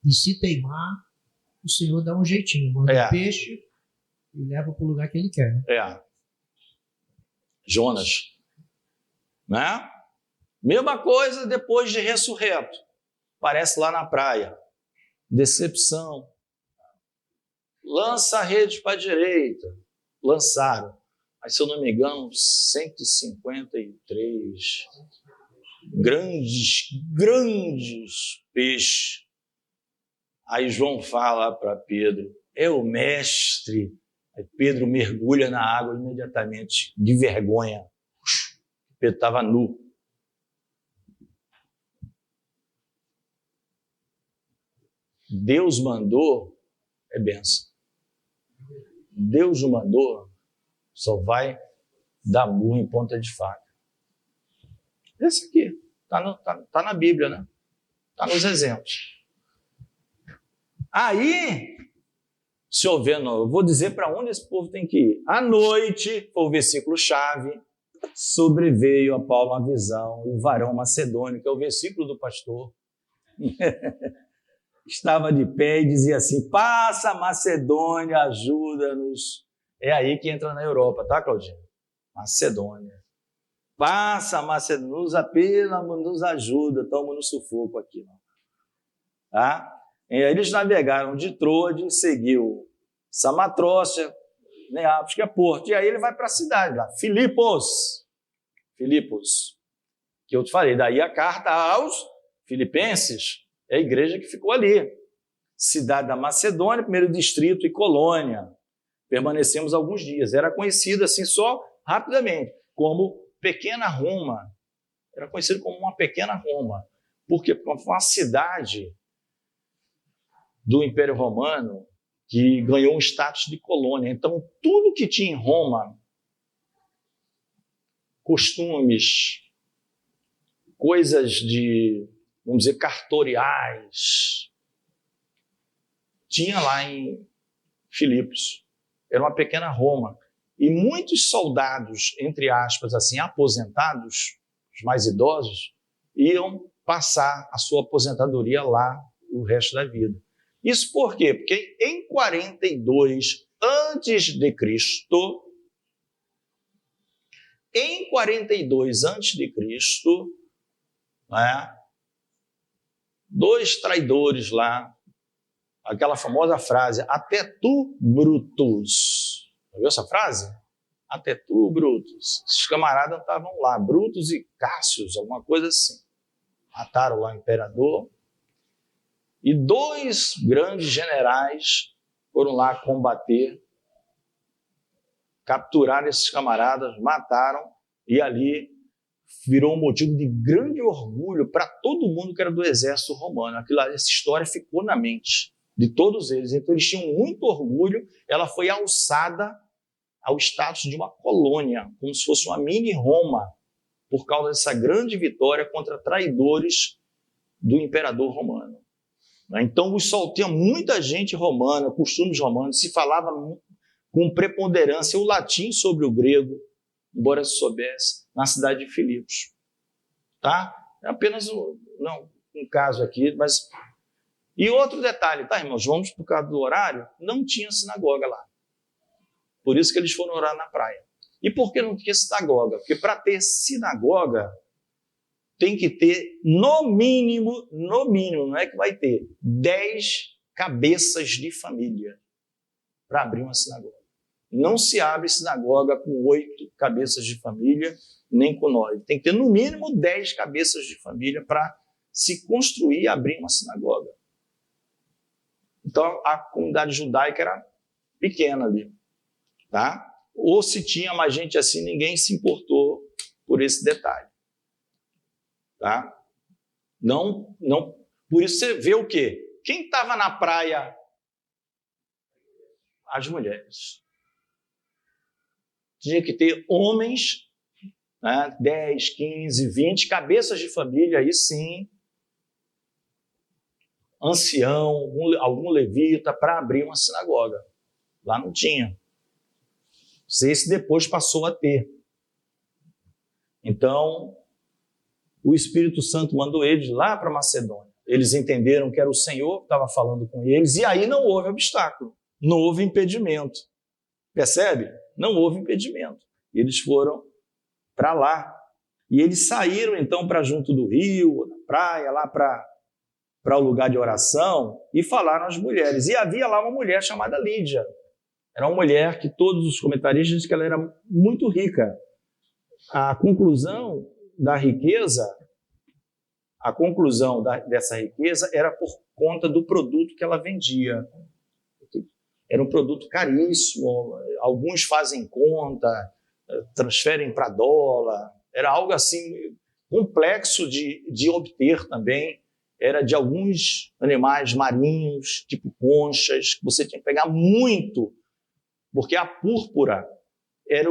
E se teimar, o Senhor dá um jeitinho. Manda o peixe e leva para o lugar que Ele quer. Jonas. Né? Mesma coisa depois de ressurreto. Aparece lá na praia. Decepção. Lança a rede para a direita. Lançaram. Mas, se eu não me engano, 153 grandes peixes. Aí João fala para Pedro, é o mestre. Aí Pedro mergulha na água imediatamente, de vergonha. Pedro estava nu. Deus mandou, é benção. Deus o mandou, só vai dar murro em ponta de faca. Esse aqui, tá na Bíblia, né? Está nos exemplos. Aí, se houver, eu vou dizer para onde esse povo tem que ir. À noite, foi o versículo-chave, sobreveio a Paulo uma visão, o varão macedônio, que é o versículo do pastor, estava de pé e dizia assim, passa a Macedônia, ajuda-nos. É aí que entra na Europa, tá, Claudinha? Macedônia. Passa a Macedônia, nos ajuda, estamos no sufoco aqui. Não. Tá? E aí eles navegaram de Troade, seguiu Samatrócia, Neápolis, que é porto. E aí ele vai para a cidade lá, Filipos, que eu te falei. Daí a carta aos Filipenses, é a igreja que ficou ali. Cidade da Macedônia, primeiro distrito e colônia. Permanecemos alguns dias. Era conhecida assim só rapidamente, como Pequena Roma. Era conhecido como uma Pequena Roma. Por quê? Porque foi uma cidade do Império Romano que ganhou um status de colônia. Então, tudo que tinha em Roma, costumes, coisas de, vamos dizer, cartoriais, tinha lá em Filipos. Era uma pequena Roma. E muitos soldados, entre aspas, assim, aposentados, os mais idosos, iam passar a sua aposentadoria lá o resto da vida. Isso por quê? Porque em 42 antes de Cristo, né, dois traidores lá, aquela famosa frase, até tu, Brutus. Já viu essa frase? Até tu, Brutus. Esses camaradas estavam lá, Brutus e Cássius, alguma coisa assim. Mataram lá o imperador. E dois grandes generais foram lá combater, capturaram esses camaradas, mataram, e ali virou um motivo de grande orgulho para todo mundo que era do exército romano. Essa história ficou na mente de todos eles. Então eles tinham muito orgulho, ela foi alçada ao status de uma colônia, como se fosse uma mini Roma, por causa dessa grande vitória contra traidores do imperador romano. Então, tinha muita gente romana, costumes romanos, se falava com preponderância o latim sobre o grego, embora se soubesse, na cidade de Filipos. Tá? É apenas um caso aqui, mas... E outro detalhe, tá, irmãos? Vamos por causa do horário, não tinha sinagoga lá. Por isso que eles foram orar na praia. E por que não tinha sinagoga? Porque para ter sinagoga, tem que ter, no mínimo, não é que vai ter, 10 cabeças de família para abrir uma sinagoga. Não se abre sinagoga com 8 cabeças de família, nem com 9. Tem que ter, no mínimo, 10 cabeças de família para se construir e abrir uma sinagoga. Então, a comunidade judaica era pequena ali. Tá? Ou se tinha mais gente assim, ninguém se importou por esse detalhe. Tá? Não, por isso você vê o quê? Quem estava na praia? As mulheres. Tinha que ter homens, né, 10, 15, 20 cabeças de família, aí sim, ancião, algum levita, para abrir uma sinagoga. Lá não tinha. Não sei se depois passou a ter. Então, o Espírito Santo mandou eles lá para Macedônia. Eles entenderam que era o Senhor que estava falando com eles, e aí não houve obstáculo, não houve impedimento. Percebe? Não houve impedimento. Eles foram para lá. E eles saíram então para junto do rio, na praia, lá para o lugar de oração, e falaram às mulheres. E havia lá uma mulher chamada Lídia. Era uma mulher que todos os comentaristas dizem que ela era muito rica. A conclusão dessa riqueza era por conta do produto que ela vendia. Era um produto caríssimo, alguns fazem conta, transferem para dólar, era algo assim complexo de obter também. Era de alguns animais marinhos, tipo conchas, que você tinha que pegar muito, porque a púrpura era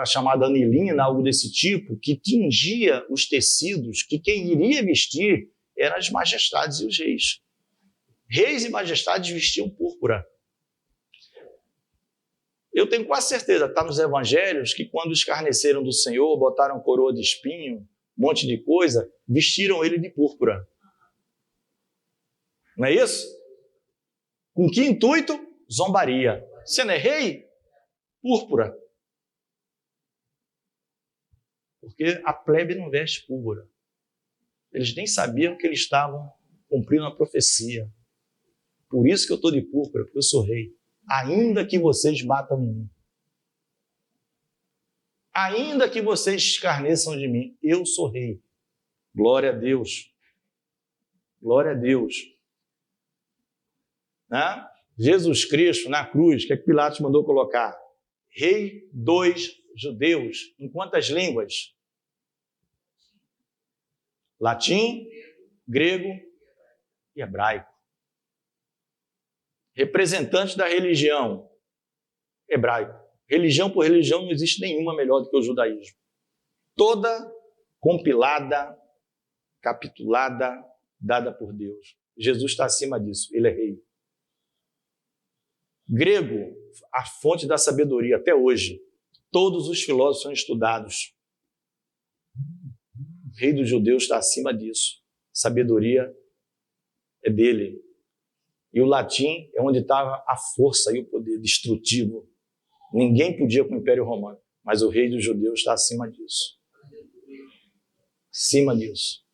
a chamada anilina, algo desse tipo, que tingia os tecidos, que quem iria vestir eram as majestades e os reis. Reis e majestades vestiam púrpura. Eu tenho quase certeza, está nos evangelhos, que quando escarneceram do Senhor, botaram coroa de espinho, um monte de coisa, vestiram ele de púrpura. Não é isso? Com que intuito? Zombaria. Você não é rei? Púrpura. Porque a plebe não veste púrpura. Eles nem sabiam que eles estavam cumprindo a profecia. Por isso que eu estou de púrpura, porque eu sou rei. Ainda que vocês batam em mim. Ainda que vocês escarneçam de mim, eu sou rei. Glória a Deus. Glória a Deus. Né? Jesus Cristo na cruz, que Pilatos mandou colocar? Rei dos judeus. Em quantas línguas? Latim, grego e hebraico. Representante da religião, hebraico. Religião por religião não existe nenhuma melhor do que o judaísmo. Toda compilada, capitulada, dada por Deus. Jesus está acima disso, ele é rei. Grego, a fonte da sabedoria até hoje. Todos os filósofos são estudados. O rei dos judeus está acima disso. Sabedoria é dele. E o latim é onde estava a força e o poder destrutivo. Ninguém podia com o Império Romano, mas o rei dos judeus está acima disso. Acima disso.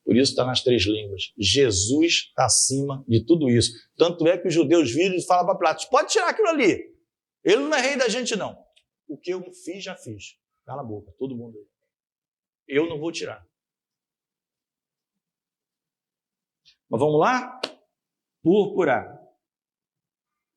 Por isso está nas 3 línguas. Jesus está acima de tudo isso. Tanto é que os judeus viram e falam para Pilatos, pode tirar aquilo ali. Ele não é rei da gente, não. O que eu fiz, já fiz. Cala a boca, todo mundo aí. Eu não vou tirar. Mas vamos lá? Púrpura.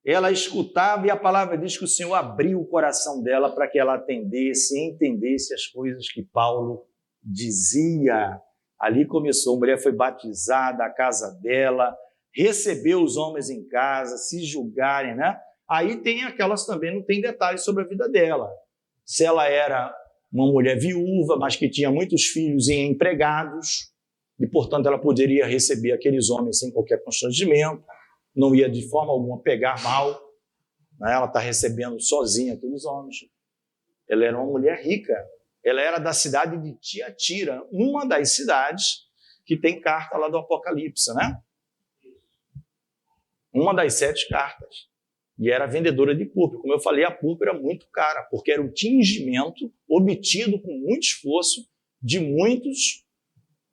Ela escutava e a palavra diz que o Senhor abriu o coração dela para que ela atendesse e entendesse as coisas que Paulo dizia. Ali começou, a mulher foi batizada, a casa dela, recebeu os homens em casa, se julgarem, né? Aí tem aquelas também, não tem detalhes sobre a vida dela. Se ela era uma mulher viúva, mas que tinha muitos filhos e empregados, e, portanto, ela poderia receber aqueles homens sem qualquer constrangimento, não ia de forma alguma pegar mal, né? Ela está recebendo sozinha aqueles homens. Ela era uma mulher rica, ela era da cidade de Tiatira, uma das cidades que tem carta lá do Apocalipse, né? Uma das 7 cartas. E era vendedora de púrpura. Como eu falei, a púrpura era muito cara, porque era um tingimento obtido com muito esforço de muitos,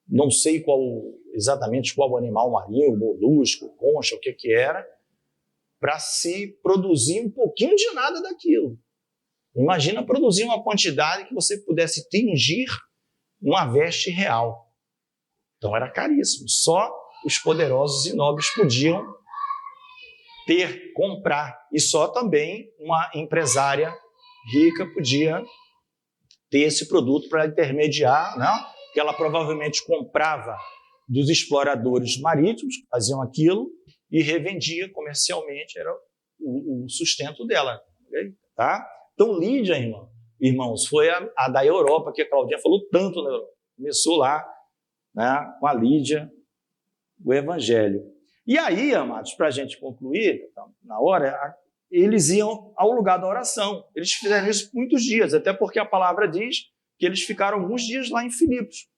não sei exatamente qual animal marinho, molusco, concha, o que era, para se produzir um pouquinho de nada daquilo. Imagina produzir uma quantidade que você pudesse tingir uma veste real. Então era caríssimo. Só os poderosos e nobres podiam comprar. E só também uma empresária rica podia ter esse produto para intermediar, não? Que ela provavelmente comprava dos exploradores marítimos, que faziam aquilo, e revendia comercialmente, era o sustento dela. Tá? Então, Lídia, irmãos, foi a da Europa, que a Claudinha falou tanto na Europa. Começou lá, né, com a Lídia, o Evangelho. E aí, amados, para a gente concluir, na hora, eles iam ao lugar da oração. Eles fizeram isso por muitos dias, até porque a palavra diz que eles ficaram alguns dias lá em Filipos.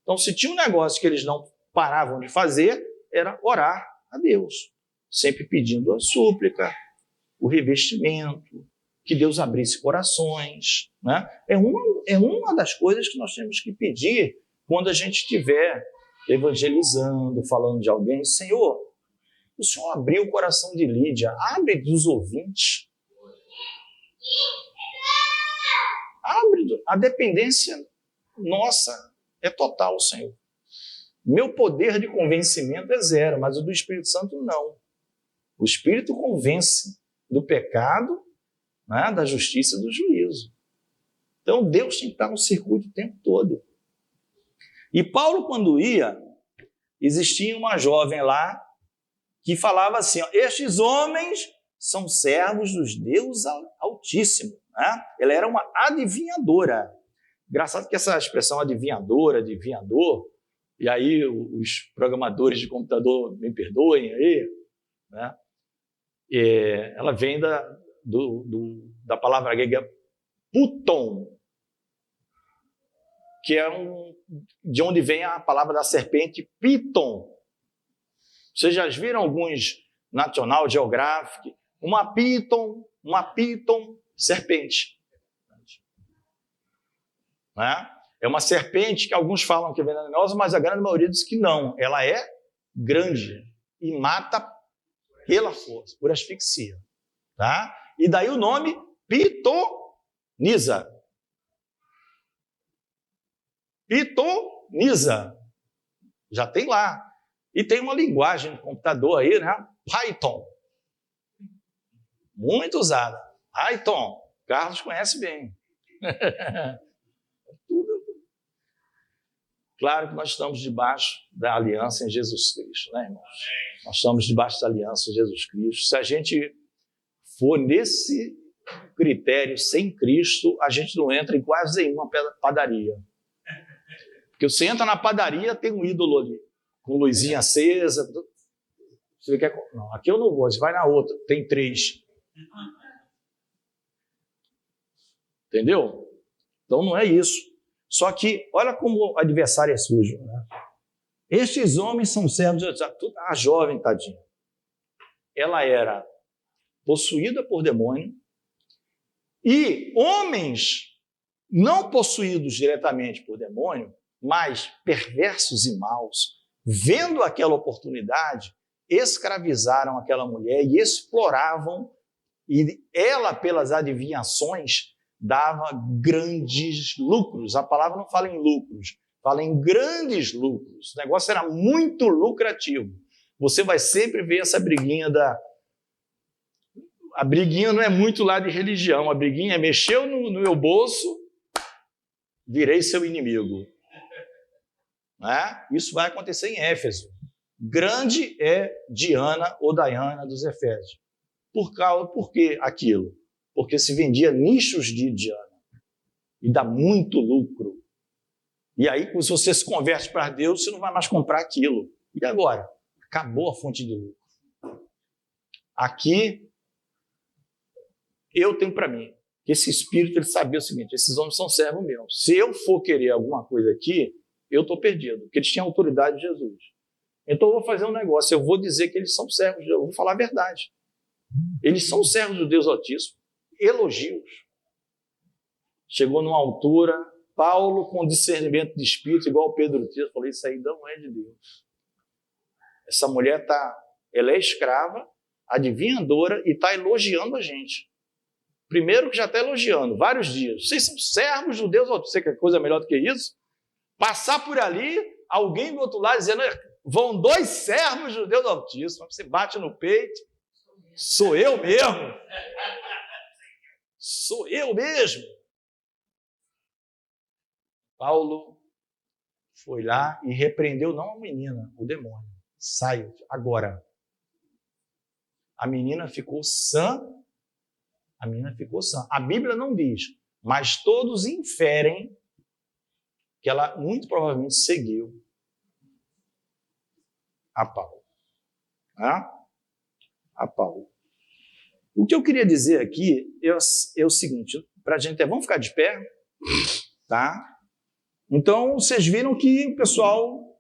Então, se tinha um negócio que eles não paravam de fazer, era orar a Deus, sempre pedindo a súplica, o revestimento, que Deus abrisse corações, né? É uma das coisas que nós temos que pedir quando a gente estiver evangelizando, falando de alguém. Senhor, o Senhor abriu o coração de Lídia, abre dos ouvintes. Abre. A dependência nossa é total, Senhor. Meu poder de convencimento é zero, mas o do Espírito Santo não. O Espírito convence do pecado, né, da justiça e do juízo. Então Deus tem que estar no circuito o tempo todo. E Paulo, quando ia, existia uma jovem lá que falava assim, ó, estes homens são servos dos Deus Altíssimo. Né? Ela era uma adivinhadora. Engraçado que essa expressão adivinhadora, adivinhador, e aí os programadores de computador me perdoem aí, né? Ela vem da palavra grega puton, que é de onde vem a palavra da serpente piton. Vocês já viram alguns National Geographic? Uma piton, serpente. Né? É uma serpente que alguns falam que é venenosa, mas a grande maioria diz que não. Ela é grande e mata pela força, por asfixia. Tá? E daí o nome pitonisa. Pitonisa. Já tem lá. E tem uma linguagem no computador aí, né? Python. Muito usada. Python. Carlos conhece bem. Claro que nós estamos debaixo da aliança em Jesus Cristo, né, irmãos? Nós estamos debaixo da aliança em Jesus Cristo. Se a gente for nesse critério sem Cristo, a gente não entra em quase nenhuma padaria. Porque você entra na padaria, tem um ídolo ali, com luzinha acesa. Você quer... Não, aqui eu não vou, você vai na outra, tem 3. Entendeu? Então não é isso. Só que, olha como o adversário é sujo. Né? Estes homens são servos de... A jovem, tadinha, ela era possuída por demônio e homens não possuídos diretamente por demônio, mas perversos e maus, vendo aquela oportunidade, escravizaram aquela mulher e exploravam, e ela, pelas adivinhações, dava grandes lucros. A palavra não fala em lucros, fala em grandes lucros. O negócio era muito lucrativo. Você vai sempre ver essa briguinha A briguinha não é muito lá de religião, a briguinha é mexeu no meu bolso, virei seu inimigo. Né? Isso vai acontecer em Éfeso. Grande é Diana ou Diana dos Efésios. Por que aquilo? Porque se vendia nichos de Diana. E dá muito lucro. E aí, se você se converte para Deus, você não vai mais comprar aquilo. E agora? Acabou a fonte de lucro. Aqui, eu tenho para mim que esse espírito ele sabia o seguinte, esses homens são servos meus. Se eu for querer alguma coisa aqui, eu estou perdido, porque eles tinham autoridade de Jesus. Então eu vou fazer um negócio, eu vou dizer que eles são servos, eu vou falar a verdade. Eles são servos do Deus Altíssimo. Elogios. Chegou numa altura, Paulo com discernimento de espírito, igual Pedro Tito, falou, isso aí não é de Deus. Essa mulher ela é escrava, adivinhadora e está elogiando a gente. Primeiro que já está elogiando, vários dias. Vocês são servos do Deus Altíssimo. Você quer coisa melhor do que isso? Passar por ali, alguém do outro lado dizendo, vão 2 servos do Deus Altíssimo. Você bate no peito. Sou eu mesmo. Sou eu mesmo. Paulo foi lá e repreendeu não a menina, o demônio. Saiu agora. A menina ficou sã. A menina ficou sã. A Bíblia não diz, mas todos inferem que ela muito provavelmente seguiu a Paulo. A Paulo. O que eu queria dizer aqui é o seguinte, para a gente vamos ficar de pé, tá? Então, vocês viram que o pessoal,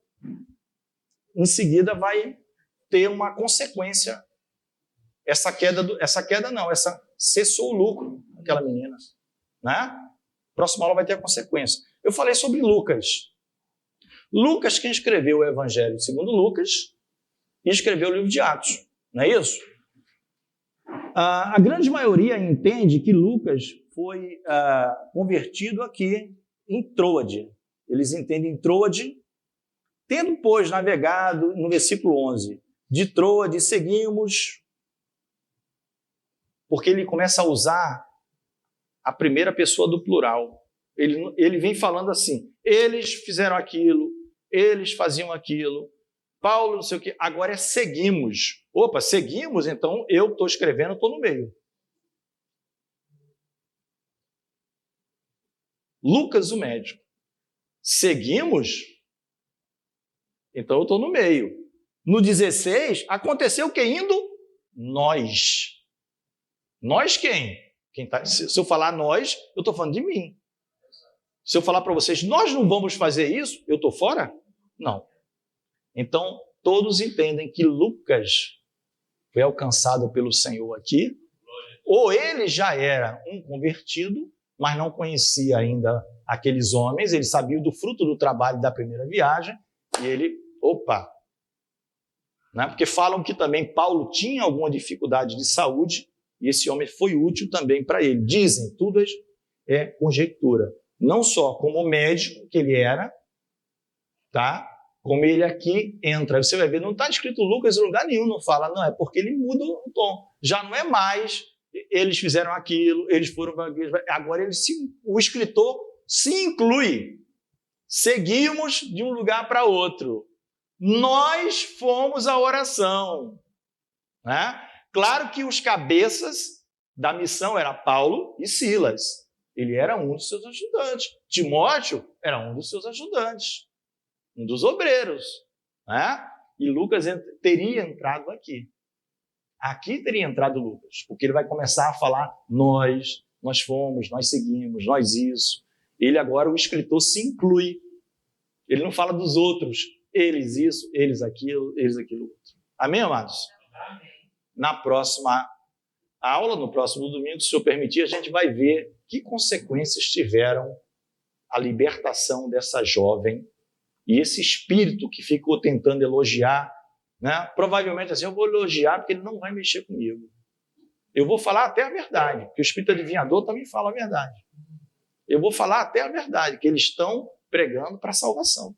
em seguida, vai ter uma consequência. Essa cessou o lucro. aquela menina. Né? Próxima aula vai ter a consequência. Eu falei sobre Lucas. Lucas, quem escreveu o Evangelho segundo Lucas, e escreveu o livro de Atos. Não é isso? A grande maioria entende que Lucas foi convertido aqui em Troade. Eles entendem Troade, tendo, pois, navegado, no versículo 11, de Troade seguimos, porque ele começa a usar a primeira pessoa do plural. Ele vem falando assim, eles fizeram aquilo, eles faziam aquilo, Paulo não sei o quê, agora é seguimos. Opa, seguimos, então eu estou escrevendo, estou no meio. Lucas, o médico. Seguimos? Então eu estou no meio. No 16, aconteceu o que? Indo? Nós. Nós quem? Se eu falar nós, eu estou falando de mim. Se eu falar para vocês, nós não vamos fazer isso, eu estou fora? Não. Então, todos entendem que Lucas foi alcançado pelo Senhor aqui, ou ele já era um convertido, mas não conhecia ainda aqueles homens, ele sabia do fruto do trabalho da primeira viagem, e ele, né? Porque falam que também Paulo tinha alguma dificuldade de saúde, e esse homem foi útil também para ele. Dizem, tudo é conjectura. Não só como médico que ele era, tá? Como ele aqui entra. Você vai ver, não está escrito Lucas em lugar nenhum, não fala, não, é porque ele muda o tom. Já não é mais, eles fizeram aquilo, eles foram... Agora o escritor se inclui. Seguimos de um lugar para outro. Nós fomos à oração. Né? Claro que os cabeças da missão eram Paulo e Silas. Ele era um dos seus ajudantes. Timóteo era um dos seus ajudantes. Um dos obreiros. Né? E Lucas teria entrado aqui. Aqui teria entrado Lucas, porque ele vai começar a falar nós fomos, nós seguimos, nós isso. Ele agora, o escritor, se inclui. Ele não fala dos outros. Eles isso, eles aquilo outro. Amém, amados? Amém. Na próxima aula, no próximo domingo, se o senhor permitir, a gente vai ver que consequências tiveram a libertação dessa jovem e esse espírito que ficou tentando elogiar, né? Provavelmente assim, eu vou elogiar porque ele não vai mexer comigo. Eu vou falar até a verdade, porque o espírito adivinhador também fala a verdade. Eu vou falar até a verdade, que eles estão pregando para a salvação.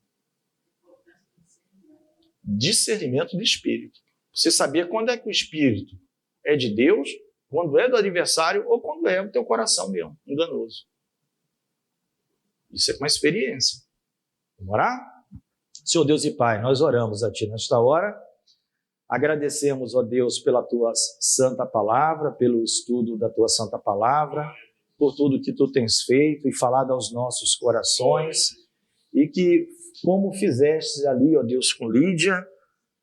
Discernimento do espírito. Você sabia quando é que o espírito é de Deus, quando é do adversário ou quando é o teu coração mesmo, enganoso. Isso é com experiência. Vamos orar? Senhor Deus e Pai, nós oramos a Ti nesta hora. Agradecemos, ó Deus, pela Tua santa palavra, pelo estudo da Tua santa palavra, por tudo que Tu tens feito e falado aos nossos corações, e que, como fizeste ali, ó Deus, com Lídia,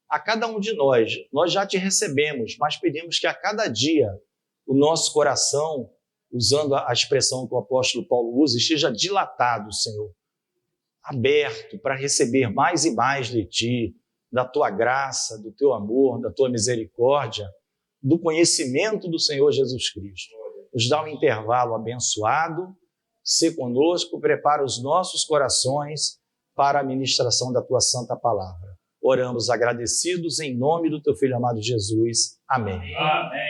a cada um de nós já Te recebemos, mas pedimos que a cada dia o nosso coração, usando a expressão que o apóstolo Paulo usa, esteja dilatado, Senhor, aberto para receber mais e mais de Ti, da Tua graça, do Teu amor, da Tua misericórdia, do conhecimento do Senhor Jesus Cristo. Nos dá um intervalo abençoado, sê conosco, prepara os nossos corações para a ministração da Tua santa palavra. Oramos agradecidos em nome do Teu Filho amado Jesus. Amém.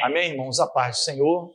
Amém, irmãos, a paz do Senhor.